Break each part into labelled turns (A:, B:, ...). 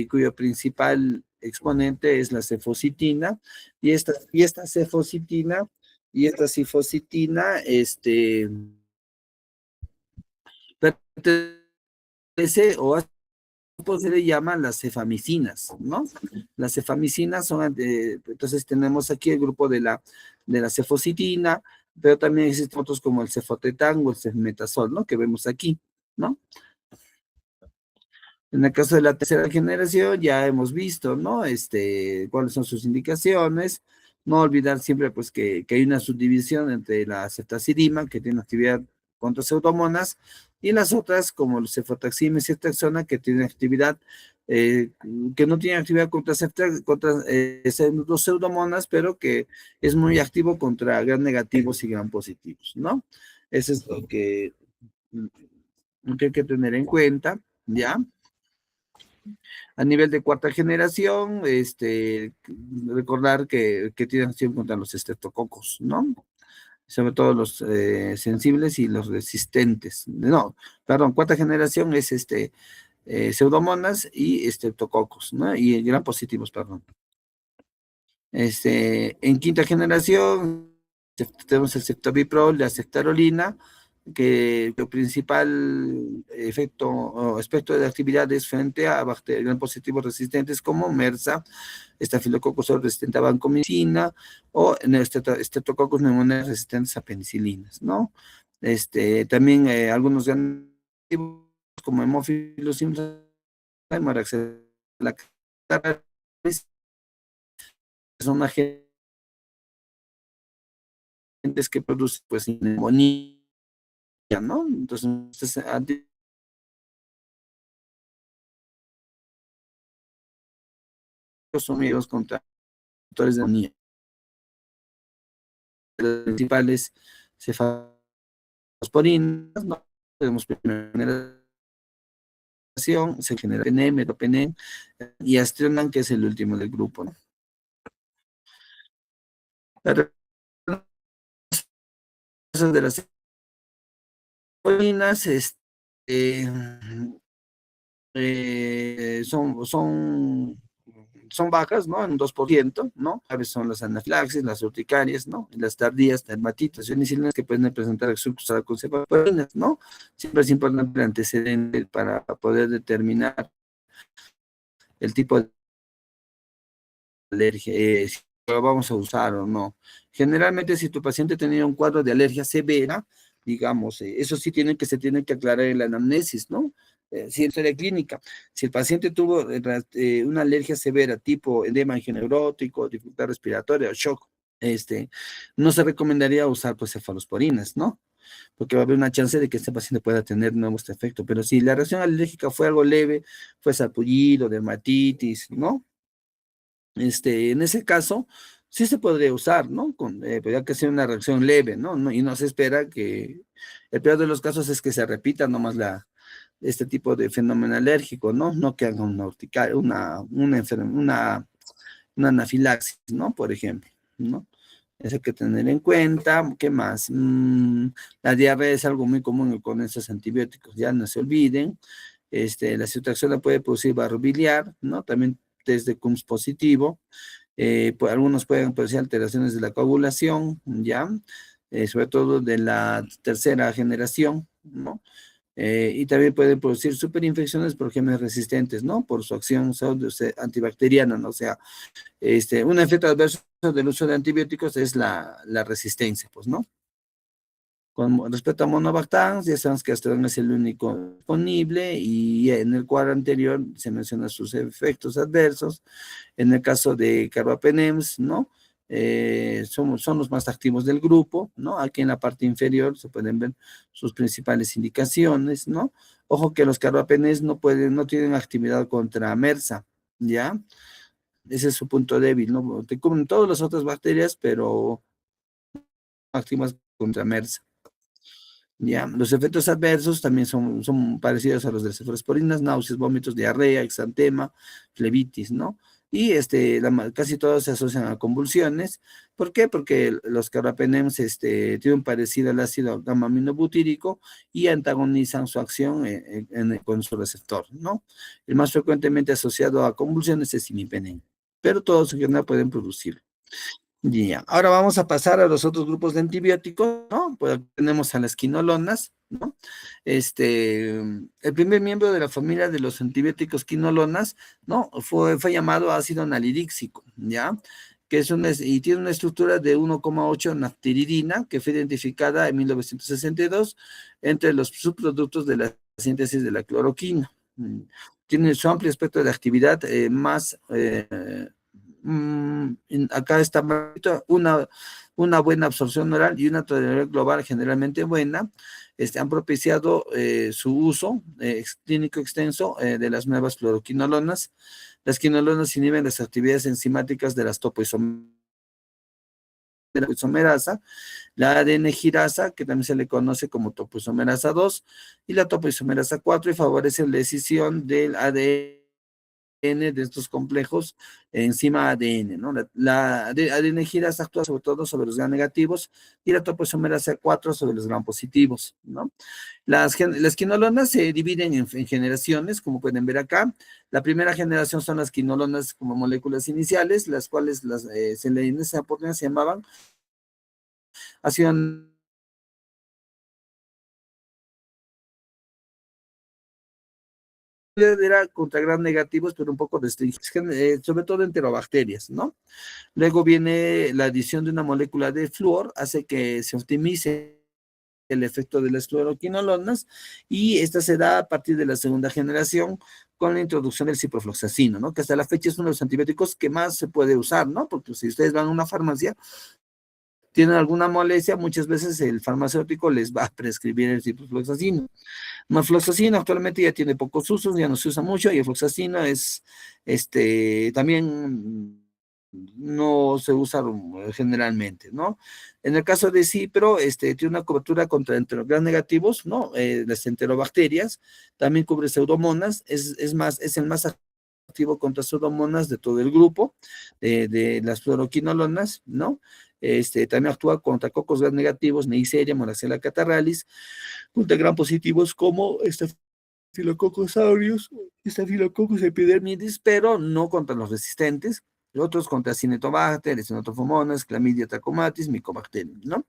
A: cuyo principal exponente es la cefocitina, y esta cefocitina, pertenece o se le llaman las cefamicinas, ¿no? Las cefamicinas son, entonces tenemos aquí el grupo de la cefocitina, pero también existen otros como el cefotetán o el cefmetazol, ¿no? Que vemos aquí, ¿no? En el caso de la tercera generación ya hemos visto, ¿no? Cuáles son sus indicaciones. No olvidar siempre, pues, que hay una subdivisión entre la ceftazidima, que tiene actividad contra pseudomonas, y las otras, como el cefotaxima y ceftaxona, que tienen actividad, eh, que no tienen actividad contra los pseudomonas, pero que es muy activo contra gram negativos y gram positivos, ¿no? Eso es lo que hay que tener en cuenta, ¿ya? A nivel de cuarta generación, recordar que tienen acción contra los estreptococos, ¿no? Sobre todo los sensibles y los resistentes. No, perdón, cuarta generación es pseudomonas y estreptococos, ¿no? Y gran positivos, perdón. En quinta generación tenemos el ceftobiprol, la ceftarolina, que el principal efecto o aspecto de actividad es frente a bacterias gram positivos resistentes como MRSA, estafilococcus aureus resistente a vancomicina, o Streptococcus pneumoniae resistentes a penicilinas, ¿no? También algunos gram como hemófilos inflamatorios, son agentes que producen, pues, neumonía, ¿no? Entonces, asumidos contra factores de neumonía. Las principales cefalosporinas, ¿no? Tenemos primera generación, se genera PNM, meropenem, y Astrionan, que es el último del grupo, ¿no? Las respuestas de las cefalosporinas, son bajas, ¿no? En un 2%, ¿no? A veces son las anafilaxis, las urticarias, ¿no? Las tardías, dermatitis, penicilinas que pueden presentar exurtos con cefalosporinas, ¿no? Siempre es importante el antecedente para poder determinar el tipo de alergia, si lo vamos a usar o no. Generalmente, si tu paciente tenía un cuadro de alergia severa, digamos, eso sí se tiene que aclarar en la anamnesis, ¿no? Si es historia clínica, si el paciente tuvo una alergia severa tipo edema angineurótico, dificultad respiratoria o shock, no se recomendaría usar, pues, cefalosporinas, ¿no? Porque va a haber una chance de que este paciente pueda tener nuevo este efecto. Pero si la reacción alérgica fue algo leve, fue sarpullido, dermatitis, ¿no? En ese caso, sí se podría usar, ¿no? Podría que sea una reacción leve, ¿no? Y no se espera que, el peor de los casos es que se repita nomás este tipo de fenómeno alérgico, ¿no? No que haga una urticaria, una anafilaxis, ¿no? Por ejemplo, ¿no? Eso hay que tener en cuenta. ¿Qué más? La diarrea es algo muy común con estos antibióticos, ya no se olviden. La citoxina puede producir barro biliar, ¿no? También desde CUMS positivo. Pues, algunos pueden producir alteraciones de la coagulación, ¿ya? Sobre todo de la tercera generación, ¿no? Y también pueden producir superinfecciones por gérmenes resistentes, ¿no? Por su acción antibacteriana, ¿no? O sea, un efecto adverso del uso de antibióticos es la resistencia, pues, ¿no? Con respecto a Monobactam, ya sabemos que Astrón es el único disponible y en el cuadro anterior se mencionan sus efectos adversos. En el caso de Carbapenems, ¿no? Son los más activos del grupo, ¿no? Aquí en la parte inferior se pueden ver sus principales indicaciones, ¿no? Ojo que los carbapenems no tienen actividad contra MRSA, ¿ya? Ese es su punto débil, ¿no? Te cubren todas las otras bacterias, pero activas contra MRSA. Ya, los efectos adversos también son parecidos a los de cefalosporinas, náuseas, vómitos, diarrea, exantema, flebitis, ¿no? y casi todos se asocian a convulsiones. ¿Por qué? Porque los carbapenems tienen un parecido al ácido gamma-aminobutírico y antagonizan su acción con su receptor, ¿no? El más frecuentemente asociado a convulsiones es imipenem, pero todos en general pueden producir. Ya, ahora vamos a pasar a los otros grupos de antibióticos, ¿no? Pues aquí tenemos a las quinolonas, ¿no? El primer miembro de la familia de los antibióticos quinolonas, ¿no? Fue llamado ácido nalidíxico, ¿ya? Que y tiene una estructura de 1,8 naftiridina, que fue identificada en 1962 entre los subproductos de la síntesis de la cloroquina. Tiene su amplio espectro de actividad acá está una buena absorción oral y una tolerancia global generalmente buena, han propiciado su uso clínico extenso de las nuevas fluoroquinolonas. Las quinolonas inhiben las actividades enzimáticas de las topoisomerasa, la ADN girasa, que también se le conoce como topoisomerasa 2, y la topoisomerasa 4, y favorece la escisión del ADN de estos complejos enzima ADN, ¿no? La ADN girasa actúa sobre todo sobre los gram negativos y la topoisomerasa 4 sobre los gram positivos, ¿no? Las quinolonas se dividen en generaciones, como pueden ver acá. La primera generación son las quinolonas como moléculas iniciales, las cuales en esa oportunidad se llamaban ácido era contra gram negativos, pero un poco restringidos, sobre todo enterobacterias, ¿no? Luego viene la adición de una molécula de flúor, hace que se optimice el efecto de las fluoroquinolonas, y esta se da a partir de la segunda generación con la introducción del ciprofloxacino, ¿no? Que hasta la fecha es uno de los antibióticos que más se puede usar, ¿no? Porque si ustedes van a una farmacia, tienen alguna molestia, muchas veces el farmacéutico les va a prescribir el ciprofloxacino. Fluoxacino actualmente ya tiene pocos usos, ya no se usa mucho, y el fluoxacino también no se usa generalmente, ¿no? En el caso de Cipro, tiene una cobertura contra enterogram negativos, ¿no? Las enterobacterias, también cubre pseudomonas, es el más activo contra pseudomonas de todo el grupo de las fluoroquinolonas, ¿no? También actúa contra cocos gram negativos, Neisseria, Moraxella catarralis, contra gram positivos como Staphylococcus aureus, Staphylococcus epidermidis, pero no contra los resistentes. Otros contra Cinetobacter, Estenotrophomonas, Clamidia trachomatis, Mycobacterium, ¿no?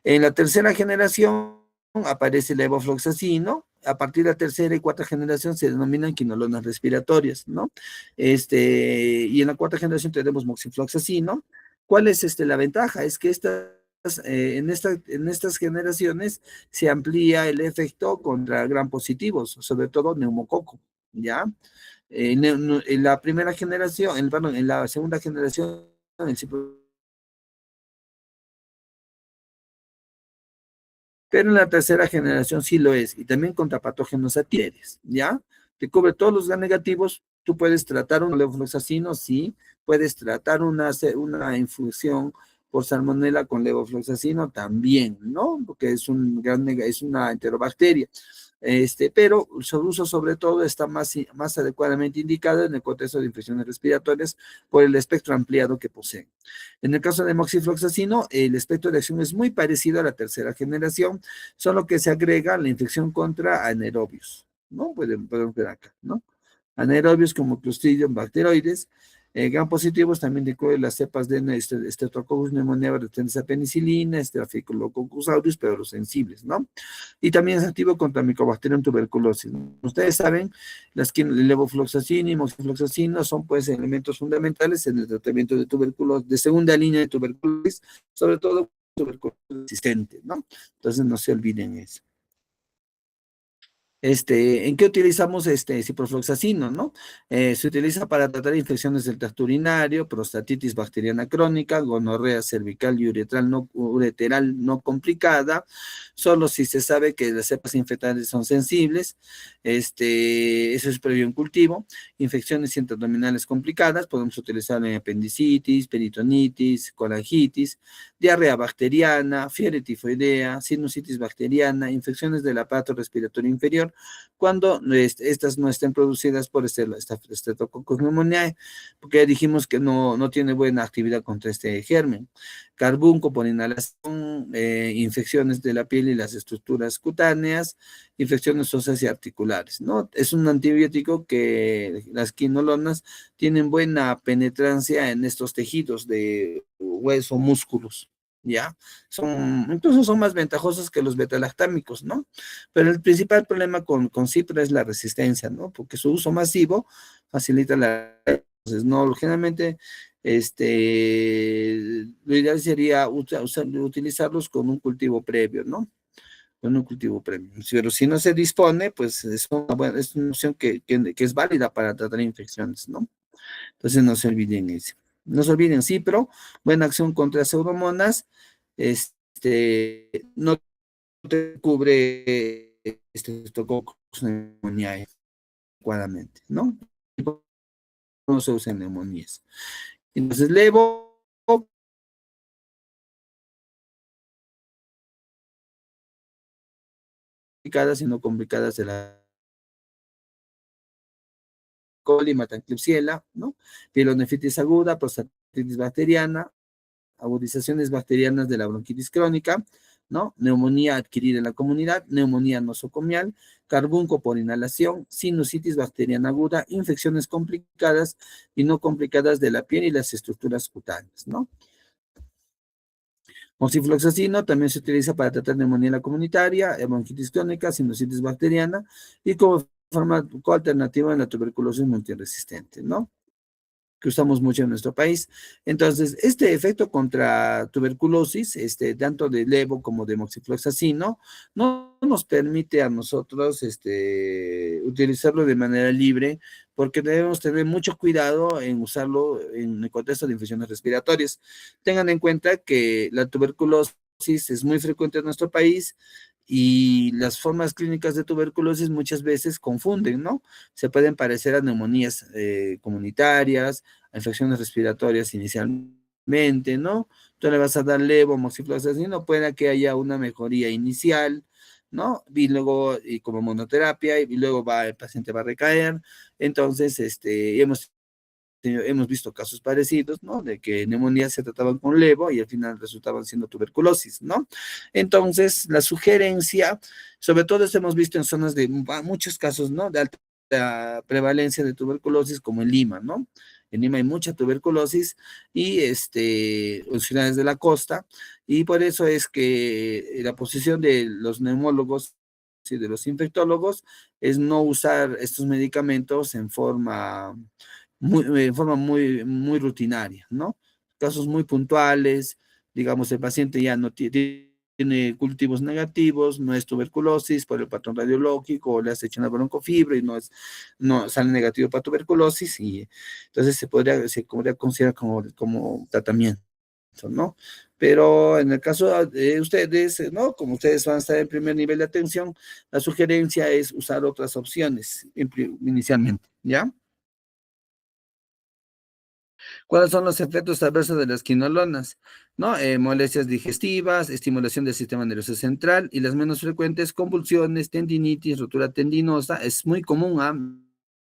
A: En la tercera generación aparece el levofloxacino. A partir de la tercera y cuarta generación se denominan quinolonas respiratorias, ¿no? Y en la cuarta generación tenemos moxifloxacino. ¿Cuál es la ventaja? Es que en estas generaciones se amplía el efecto contra gram positivos, sobre todo neumococo, ¿ya? En la primera generación, en la segunda generación, el pero en la tercera generación sí lo es, y también contra patógenos adquiridos, ¿ya? Te cubre todos los gram negativos. Tú puedes tratar un levofloxacino, sí, puedes tratar una infusión por salmonela con levofloxacino también, ¿no? Porque es una enterobacteria. Pero su uso sobre todo está más adecuadamente indicado en el contexto de infecciones respiratorias por el espectro ampliado que poseen. En el caso de moxifloxacino, el espectro de acción es muy parecido a la tercera generación, solo que se agrega la infección contra anaerobios, ¿no? Pueden ver acá, ¿no? Anaerobios como Clostridium bacteroides, gram positivos también incluyen las cepas de Streptococcus pneumoniae resistentes a penicilina, Staphylococcus aureus, pero los sensibles, ¿no? Y también es activo contra Mycobacterium tuberculosis, ¿no? Ustedes saben, el levofloxacino y moxifloxacino son pues elementos fundamentales en el tratamiento de tuberculosis, de segunda línea de tuberculosis, sobre todo tuberculosis resistente, ¿no? Entonces no se olviden eso. ¿En qué utilizamos ciprofloxacino, no? Se utiliza para tratar infecciones del tracto urinario, prostatitis bacteriana crónica, gonorrea cervical y ureteral no complicada, solo si se sabe que las cepas infectadas son sensibles, eso es previo en cultivo. Infecciones intraabdominales complicadas, podemos utilizar en apendicitis, peritonitis, colangitis, diarrea bacteriana, fiebre tifoidea, sinusitis bacteriana, infecciones del aparato respiratorio inferior, cuando estas no estén producidas por Streptococcus pneumoniae, porque ya dijimos que no tiene buena actividad contra este germen. Carbunco por inhalación, infecciones de la piel y las estructuras cutáneas, infecciones óseas y articulares, ¿no? Es un antibiótico que las quinolonas tienen buena penetrancia en estos tejidos de hueso, músculos, ¿ya? Incluso son más ventajosos que los betalactámicos, ¿no? Pero el principal problema con Cipra es la resistencia, ¿no? Porque su uso masivo facilita la... Entonces, no, generalmente, lo ideal sería utilizarlos con un cultivo previo, ¿no? Con un cultivo previo. Pero si no se dispone, pues es una opción que es válida para tratar infecciones, ¿no? Entonces no se olviden eso. No se olviden, sí, pero buena acción contra pseudomonas, no te cubre estreptococcus pneumoniae adecuadamente, ¿no? No se usa en neumonías. Entonces, levo complicadas y no complicadas de la coli, Klebsiella, ¿no? Pielonefritis aguda, prostatitis bacteriana, agudizaciones bacterianas de la bronquitis crónica, ¿no? Neumonía adquirida en la comunidad, neumonía nosocomial, carbunco por inhalación, sinusitis bacteriana aguda, infecciones complicadas y no complicadas de la piel y las estructuras cutáneas, ¿no? Moxifloxacino también se utiliza para tratar neumonía comunitaria, bronquitis crónica, sinusitis bacteriana y como fármaco alternativa en la tuberculosis multiresistente, ¿no? Que usamos mucho en nuestro país. Entonces, este efecto contra tuberculosis, tanto de levo como de moxifloxacino, no nos permite a nosotros utilizarlo de manera libre, porque debemos tener mucho cuidado en usarlo en el contexto de infecciones respiratorias. Tengan en cuenta que la tuberculosis es muy frecuente en nuestro país y las formas clínicas de tuberculosis muchas veces confunden, ¿no? Se pueden parecer a neumonías comunitarias, a infecciones respiratorias inicialmente, ¿no? Tú le vas a dar levo, moxifloxacino, puede que haya una mejoría inicial, ¿no? Y luego, y como monoterapia, y luego el paciente va a recaer. Entonces, hemos visto casos parecidos, ¿no? De que neumonías se trataban con levo y al final resultaban siendo tuberculosis, ¿no? Entonces, la sugerencia, sobre todo esto hemos visto en zonas de muchos casos, ¿no? De alta prevalencia de tuberculosis, como en Lima, ¿no? En Lima hay mucha tuberculosis y en ciudades de la costa, y por eso es que la posición de los neumólogos y de los infectólogos es no usar estos medicamentos en forma muy rutinaria, ¿no? Casos muy puntuales, digamos, el paciente ya no tiene cultivos negativos, no es tuberculosis por el patrón radiológico, o le has hecho una broncofibra y no sale negativo para tuberculosis, y entonces se podría considerar como tratamiento, ¿no? Pero en el caso de ustedes, ¿no? Como ustedes van a estar en primer nivel de atención, la sugerencia es usar otras opciones inicialmente, ¿ya? ¿Cuáles son los efectos adversos de las quinolonas? ¿No? Molestias digestivas, estimulación del sistema nervioso central y las menos frecuentes, convulsiones, tendinitis, rotura tendinosa. Es muy común, ¿ah?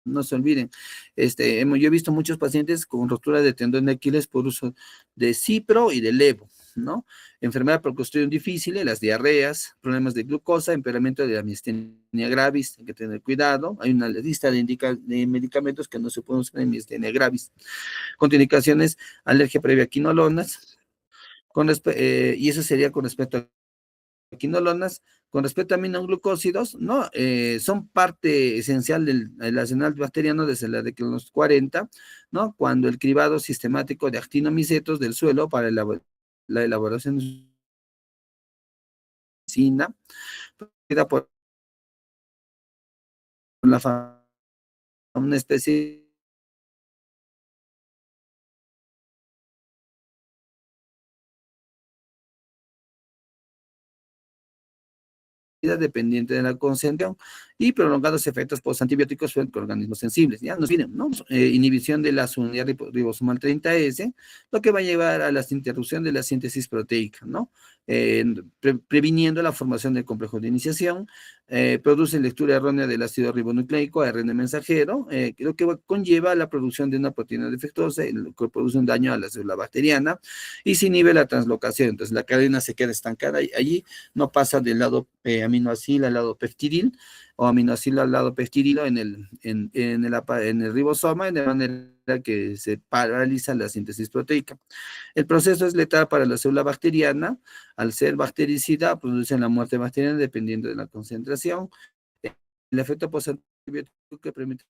A: No se olviden. Yo he visto muchos pacientes con rotura de tendón de Aquiles por uso de cipro y de levo, ¿no? Enfermedad por cuestión difícil, las diarreas, problemas de glucosa, empeoramiento de la miastenia gravis, hay que tener cuidado. Hay una lista de medicamentos que no se pueden usar en miastenia gravis. Contraindicaciones, alergia previa a quinolonas, y eso sería con respecto a quinolonas. Con respecto a aminoglucósidos, ¿no? Son parte esencial del arsenal bacteriano desde la década de los 40, ¿no? Cuando el cribado sistemático de actinomicetos del suelo para la elaboración de medicina, por una especie dependiente de la concentración y prolongados efectos postantibióticos frente a organismos sensibles. Ya nos vienen, ¿no? Inhibición de la unidad ribosomal 30S, lo que va a llevar a la interrupción de la síntesis proteica, ¿no? Previniendo la formación del complejo de iniciación, produce lectura errónea del ácido ribonucleico, ARN mensajero, lo que conlleva la producción de una proteína defectuosa, lo que produce un daño a la célula bacteriana y se inhibe la translocación. Entonces la cadena se queda estancada allí, no pasa del lado aminoacil al lado peptidil o aminoacil al lado peptidilo en el ribosoma, de manera que se paraliza la síntesis proteica. El proceso es letal para la célula bacteriana. Al ser bactericida, produce la muerte bacteriana dependiendo de la concentración. El efecto postantibiótico que permite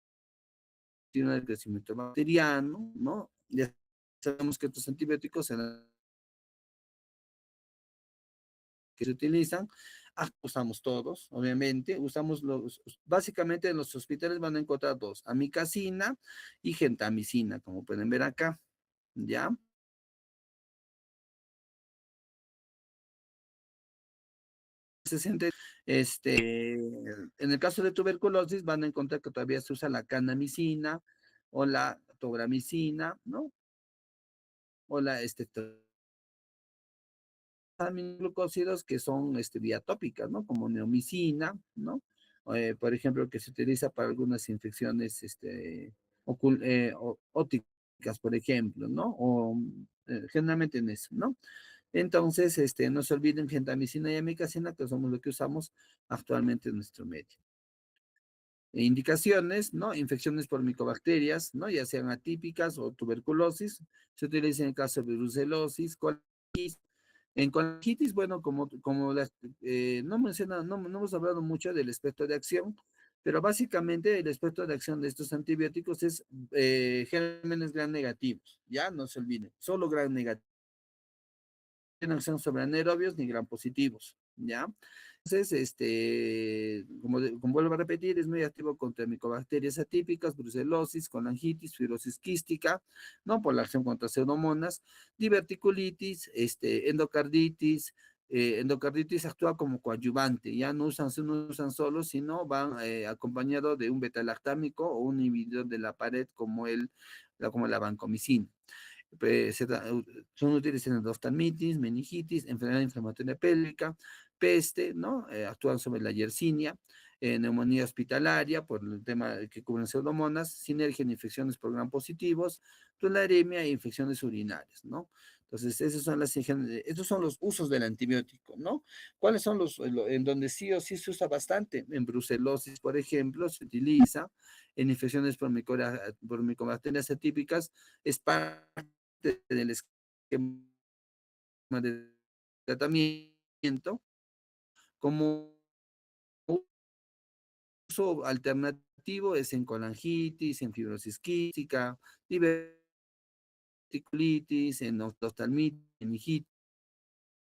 A: el crecimiento bacteriano, ¿no? Ya sabemos que estos antibióticos que se utilizan, usamos todos, obviamente, básicamente en los hospitales van a encontrar dos, amikacina y gentamicina, como pueden ver acá, ¿ya? En el caso de tuberculosis van a encontrar que todavía se usa la canamicina o la tobramicina, ¿no? O la aminoglucósidos que son vía tópicas, ¿no? Como neomicina, ¿no? Por ejemplo, que se utiliza para algunas infecciones óticas, por ejemplo, ¿no? O generalmente en eso, ¿no? Entonces, no se olviden gentamicina y amicacina, que somos lo que usamos actualmente en nuestro medio. Indicaciones, ¿no? Infecciones por micobacterias, ¿no? Ya sean atípicas o tuberculosis. Se utiliza en el caso de brucelosis, colitis. En colangitis, bueno, no hemos hablado mucho del espectro de acción, pero básicamente el espectro de acción de estos antibióticos es gérmenes gram negativos, ya no se olviden, solo gram negativos, no tienen acción sobre anaerobios ni gram positivos, ¿ya? Entonces, como vuelvo a repetir, es muy activo contra micobacterias atípicas, brucelosis, colangitis, fibrosis quística, ¿no? Por la acción contra pseudomonas, diverticulitis, endocarditis. Endocarditis actúa como coadyuvante, ya no usan solo, sino van acompañado de un beta-lactámico o un inhibidor de la pared como la vancomicina. Son útiles en endoftalmitis, meningitis, enfermedad inflamatoria pélvica, peste, ¿no? Actúan sobre la yersinia, neumonía hospitalaria por el tema que cubren pseudomonas, sinergia en infecciones por gram positivos, tularemia e infecciones urinarias, ¿no? Entonces, esos son los usos del antibiótico, ¿no? ¿Cuáles son en donde sí o sí se usa bastante? En brucelosis, por ejemplo, se utiliza, en infecciones por micobacterias atípicas, es parte del esquema de tratamiento como uso alternativo es en colangitis, en fibrosis quística, diverticulitis, en oftalmitis, meningitis,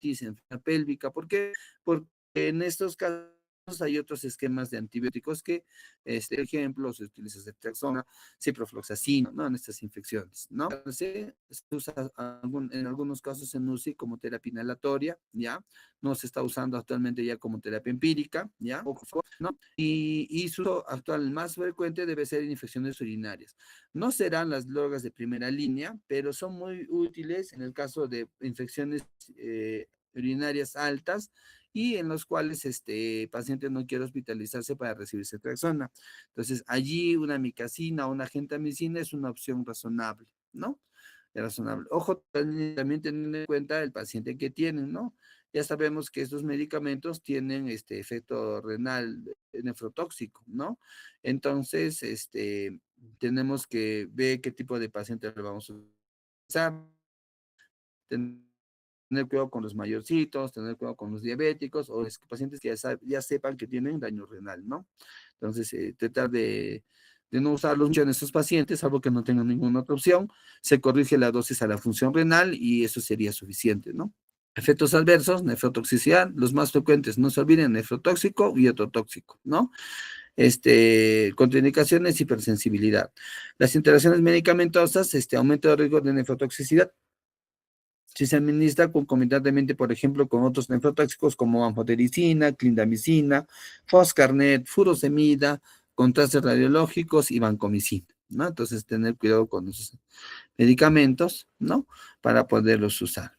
A: enfermedad pélvica. ¿Por qué? Porque en estos casos hay otros esquemas de antibióticos que, ejemplo, se utiliza ceftriaxona, ciprofloxacina, ¿no? En estas infecciones, ¿no? Se usa en algunos casos en UCI como terapia inhalatoria, ¿ya? No se está usando actualmente ya como terapia empírica, ¿ya? ¿No? Y su uso actual más frecuente debe ser en infecciones urinarias. No serán las drogas de primera línea, pero son muy útiles en el caso de infecciones urinarias altas y en los cuales este paciente no quiere hospitalizarse para recibir ceftriaxona. Entonces, allí una amicacina o una gentamicina es una opción razonable, ¿no? Es razonable. Ojo, también teniendo en cuenta el paciente que tienen, ¿no? Ya sabemos que estos medicamentos tienen este efecto renal nefrotóxico, ¿no? Entonces, tenemos que ver qué tipo de paciente le vamos a usar, tener cuidado con los mayorcitos, tener cuidado con los diabéticos o los pacientes que ya sepan que tienen daño renal, ¿no? Entonces, tratar de no usarlos mucho en estos pacientes, salvo que no tengan ninguna otra opción, se corrige la dosis a la función renal y eso sería suficiente, ¿no? Efectos adversos, nefrotoxicidad, los más frecuentes, no se olviden, nefrotóxico y ototóxico, ¿no? Contraindicaciones, hipersensibilidad. Las interacciones medicamentosas, aumento de riesgo de nefrotoxicidad, Si se administra concomitantemente, por ejemplo, con otros nefrotóxicos como anfotericina, clindamicina, foscarnet, furosemida, contrastes radiológicos y vancomicina, ¿no? Entonces, tener cuidado con esos medicamentos, ¿no? Para poderlos usar.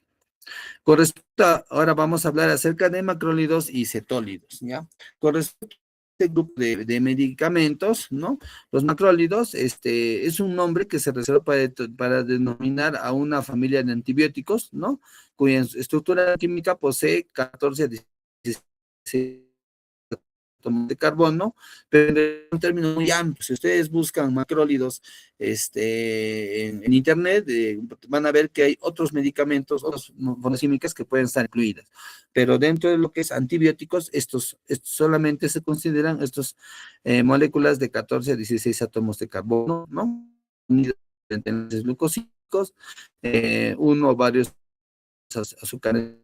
A: Con respecto ahora vamos a hablar acerca de macrólidos y cetólidos, ¿ya? Con respecto a este grupo de medicamentos, ¿no? Los macrólidos, es un nombre que se reserva para denominar a una familia de antibióticos, ¿no? Cuya estructura química posee 14 a 16 átomos de carbono, pero es un término muy amplio. Si ustedes buscan macrólidos en internet, van a ver que hay otros medicamentos, otras formas químicas que pueden estar incluidas. Pero dentro de lo que es antibióticos, estos solamente se consideran estas moléculas de 14 a 16 átomos de carbono, ¿no? Unidos en enlaces glucosídicos, uno o varios azúcares,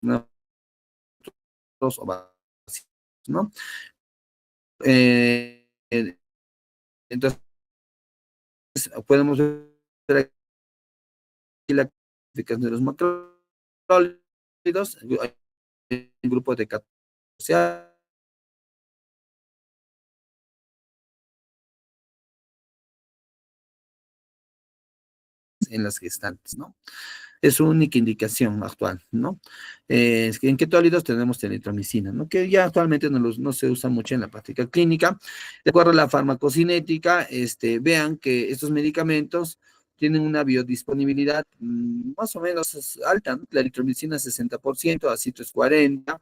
A: ¿no? O básicos, ¿no? Eh, entonces, podemos ver aquí la clasificación de los macrólidos, hay un grupo de 14 en las gestantes, ¿no? Es su única indicación actual, ¿no? En ketólidos tenemos eritromicina, ¿no? Que ya actualmente no se usa mucho en la práctica clínica. De acuerdo a la farmacocinética, vean que estos medicamentos tienen una biodisponibilidad más o menos alta, ¿no? La eritromicina 60%, acito es 40%,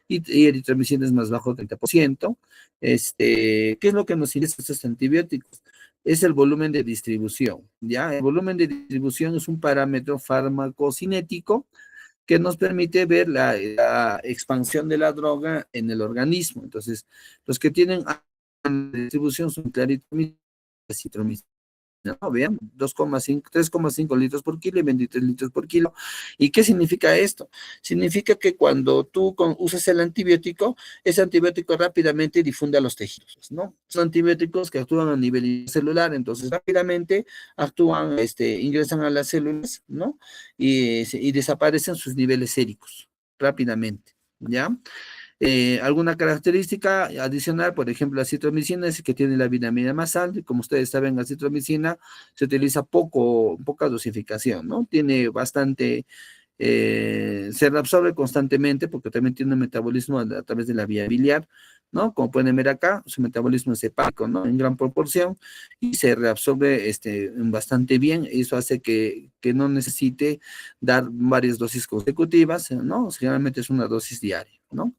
A: y eritromicina es más bajo 30%. ¿Qué es lo que nos interesa estos antibióticos? Es el volumen de distribución, ¿ya? El volumen de distribución es un parámetro farmacocinético que nos permite ver la expansión de la droga en el organismo. Entonces, los que tienen distribución son claritromicina, acitromicina, ¿no? Vean, 2,5, 3,5 litros por kilo y 23 litros por kilo. ¿Y qué significa esto? Significa que cuando tú usas el antibiótico, ese antibiótico rápidamente difunde a los tejidos, ¿no? Son antibióticos que actúan a nivel celular, entonces rápidamente actúan, ingresan a las células, ¿no? Y desaparecen sus niveles séricos rápidamente, ¿ya? Alguna característica adicional, por ejemplo, la citromicina es que tiene la vitamina más alta, y como ustedes saben, la citromicina se utiliza poca dosificación, ¿no? Tiene bastante, se reabsorbe constantemente porque también tiene un metabolismo a través de la vía biliar, ¿no? Como pueden ver acá, su metabolismo es hepático, ¿no? En gran proporción y se reabsorbe bastante bien. Eso hace que no necesite dar varias dosis consecutivas, ¿no? Generalmente es una dosis diaria, ¿no?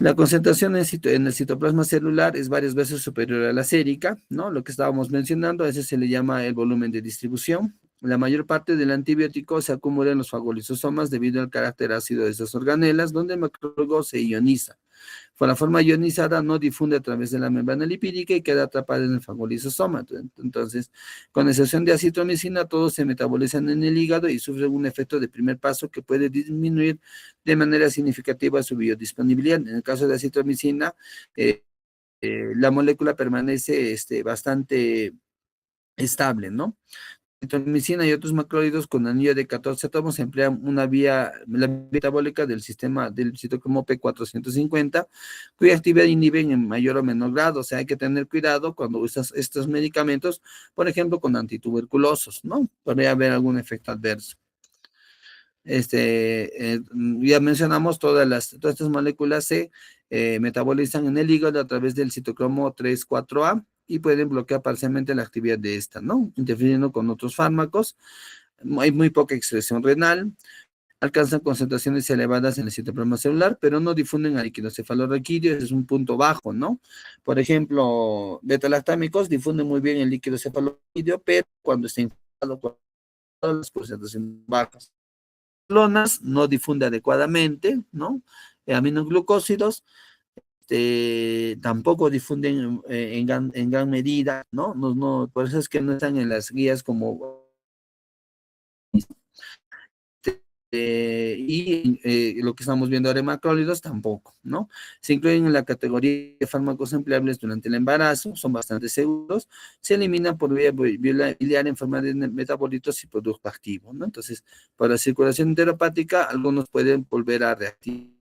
A: La concentración en el citoplasma celular es varias veces superior a la sérica, ¿no? Lo que estábamos mencionando, a ese se le llama el volumen de distribución. La mayor parte del antibiótico se acumula en los fagolisosomas debido al carácter ácido de esas organelas, donde el macrófago se ioniza. Por la forma ionizada no difunde a través de la membrana lipídica y queda atrapada en el fagolisosoma. Entonces, con excepción de acitromicina, todos se metabolizan en el hígado y sufren un efecto de primer paso que puede disminuir de manera significativa su biodisponibilidad. En el caso de acitromicina, la molécula permanece bastante estable, ¿no? Citromicina y otros macrólidos con anillo de 14 átomos emplean la vía metabólica del sistema del citocromo P450, cuya actividad inhiben en mayor o menor grado. O sea, hay que tener cuidado cuando usas estos medicamentos, por ejemplo, con antituberculosos, ¿no? Podría haber algún efecto adverso. Ya mencionamos todas estas moléculas se metabolizan en el hígado a través del citocromo 3,4-A y pueden bloquear parcialmente la actividad de esta, ¿no? Interfiriendo con otros fármacos. Hay muy poca excreción renal, alcanzan concentraciones elevadas en el citoplasma celular, pero no difunden al líquido cefalorraquídeo, ese es un punto bajo, ¿no? Por ejemplo, beta-lactámicos difunden muy bien el líquido cefalorraquídeo, pero cuando está inflado, con las concentraciones bajas clonas, no difunde adecuadamente, ¿no? Aminoglucósidos tampoco difunden en gran medida, ¿no? Por eso es que no están en las guías como Lo que estamos viendo ahora en macrólidos tampoco, ¿no? Se incluyen en la categoría de fármacos empleables durante el embarazo, son bastante seguros, se eliminan por vía biliar en forma de metabolitos y producto activo, ¿no? Entonces, para la circulación enteropática, algunos pueden volver a reactivar,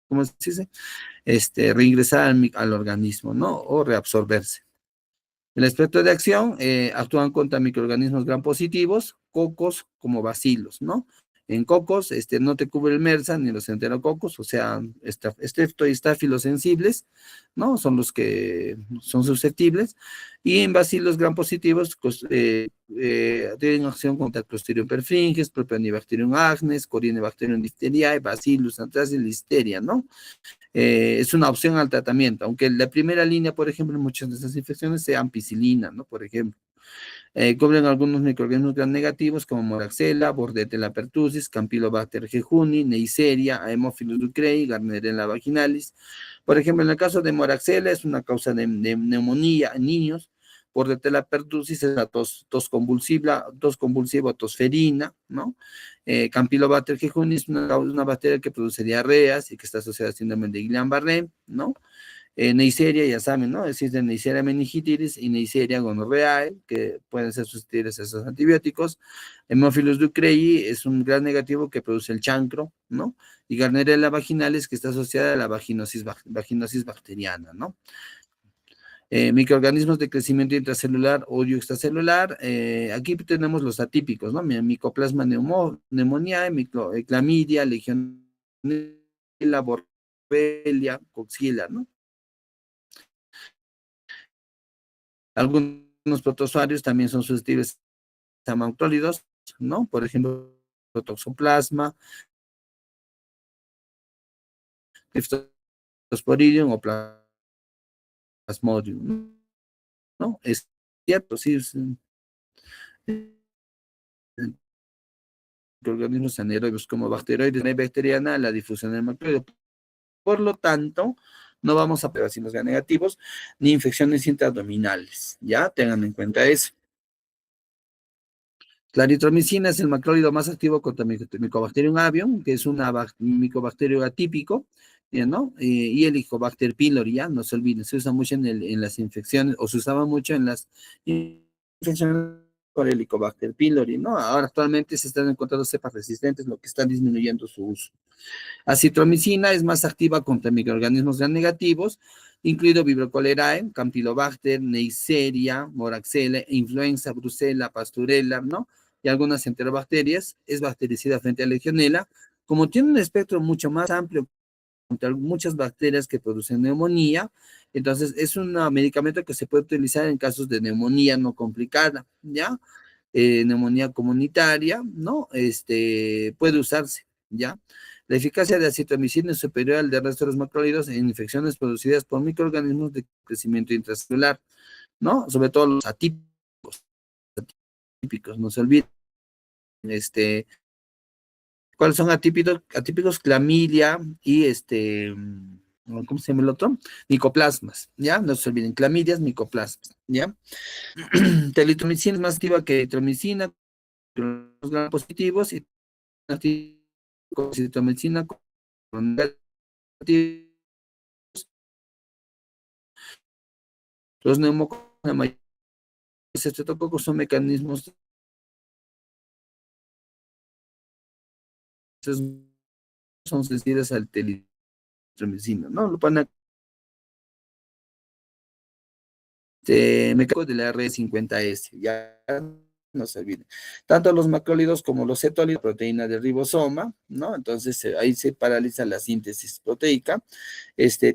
A: ¿cómo se dice? Reingresar al organismo, ¿no? O reabsorberse. El espectro de acción actúan contra microorganismos gram positivos, cocos como bacilos, ¿no? En cocos no te cubre el MRSA ni los enterococos, o sea, estrepto y estáfilos sensibles, ¿no? Son los que son susceptibles. Y en bacilos gram positivos pues, tienen acción contra Clostridium perfringens, Propionibacterium agnes, Corynebacterium diphtheriae, Bacillus anthracis y Listeria, ¿no? Es una opción al tratamiento, aunque la primera línea, por ejemplo, en muchas de esas infecciones sea ampicilina, ¿no? Por ejemplo, cubren algunos microorganismos gram negativos como Moraxella, Bordetella pertussis, Campylobacter jejuni, Neisseria, Haemophilus ducreyi, Gardnerella vaginalis. Por ejemplo, en el caso de Moraxella es una causa de neumonía en niños. Bordetella pertussis es la tos convulsiva, tosferina, ¿no? Campylobacter jejuni es una bacteria que produce diarreas y que está asociada al síndrome de Guillain-Barré, ¿no? Neisseria, ya saben, ¿no? Existen Neisseria meningitis y Neisseria gonorrhoeae, que pueden ser susceptibles a esos antibióticos. Haemophilus ducreyi es un gran negativo que produce el chancro, ¿no? Y Gardnerella vaginalis, que está asociada a la vaginosis bacteriana, ¿no? Microorganismos de crecimiento intracelular o extracelular, aquí tenemos los atípicos, ¿no? Mycoplasma pneumoniae, clamidia, legionela, borrelia, coxiela, ¿no? Algunos protozoarios también son susceptibles a macrólidos, ¿no? Por ejemplo, Toxoplasma, Cryptosporidium o Plasmodium, ¿no? Es cierto, sí, organismos anaerobios como bacteroides, bacteriana, la difusión del macrólido. Por lo tanto, no vamos a pegar vacilos negativos ni infecciones intraabdominales, ¿ya? Tengan en cuenta eso. La eritromicina es el macrólido más activo contra Mycobacterium avium, que es un micobacterio atípico, ¿no? Y el Helicobacter pylori, ya, no se olviden, se usa mucho en las infecciones, o se usaba mucho en las infecciones por el Helicobacter pylori, ¿no? Ahora actualmente se están encontrando cepas resistentes, lo que está disminuyendo su uso. Acitromicina es más activa contra microorganismos gram negativos, incluido Vibrio cholerae, Campylobacter, Neisseria, Moraxella, influenza, Brucella, Pasturella, ¿no? Y algunas enterobacterias. Es bactericida frente a Legionela. Como tiene un espectro mucho más amplio contra muchas bacterias que producen neumonía, entonces es un medicamento que se puede utilizar en casos de neumonía no complicada, ¿ya? Neumonía comunitaria, ¿no? Puede usarse, ¿ya? La eficacia de acitromicina es superior al del resto de los macrólidos en infecciones producidas por microorganismos de crecimiento intracelular, ¿no? Sobre todo los atípicos, no se olviden. ¿Cuáles son atípicos? Atípicos, clamidia y ¿cómo se llama el otro? Micoplasmas, ¿ya? No se olviden, clamidias, micoplasmas, ¿ya? La eritromicina es más activa que eritromicina, los gram positivos y citromicina con negativos. Los neumococos, la mayoría de los estreptococos son mecanismos son sensibles al telitromicina, ¿no? Lo van a mecánico de la R50S, ya no se olviden. Tanto los macrólidos como los cetólidos, proteína del ribosoma, ¿no? Entonces ahí se paraliza la síntesis proteica.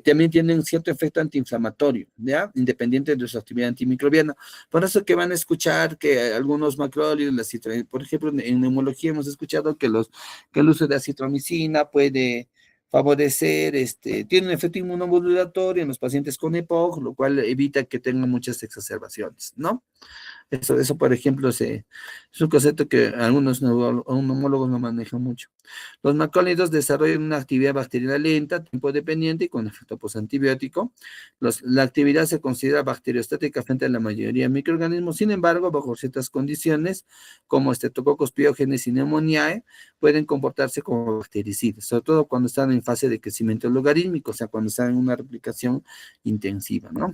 A: También tienen cierto efecto antiinflamatorio, ¿ya? Independiente de su actividad antimicrobiana. Por eso que van a escuchar que algunos macrólidos, por ejemplo, en neumología hemos escuchado que el uso de acitromicina puede favorecer, tiene un efecto inmunomodulatorio en los pacientes con EPOC, lo cual evita que tengan muchas exacerbaciones, ¿no? Eso por ejemplo, es un concepto que algunos neumólogos no manejan mucho. Los macrólidos desarrollan una actividad bacteriana lenta, tiempo dependiente y con efecto postantibiótico. La actividad se considera bacteriostática frente a la mayoría de microorganismos, sin embargo, bajo ciertas condiciones, como Streptococcus pyogenes y Pneumoniae, pueden comportarse como bactericidas, sobre todo cuando están en fase de crecimiento logarítmico, o sea, cuando están en una replicación intensiva, ¿no?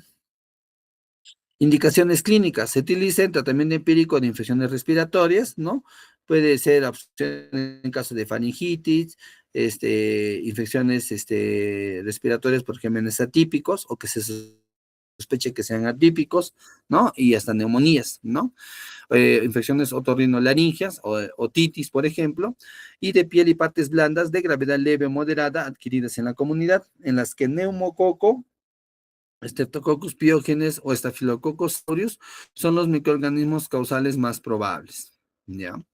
A: Indicaciones clínicas, se utiliza en tratamiento empírico de infecciones respiratorias, ¿no? Puede ser opción en caso de faringitis, infecciones respiratorias por gérmenes atípicos o que se sospeche que sean atípicos, ¿no? Y hasta neumonías, ¿no? Infecciones otorrinolaringeas o otitis, por ejemplo, y de piel y partes blandas de gravedad leve o moderada adquiridas en la comunidad, en las que neumococo, Streptococcus pyogenes o Staphylococcus aureus son los microorganismos causales más probables, ¿ya?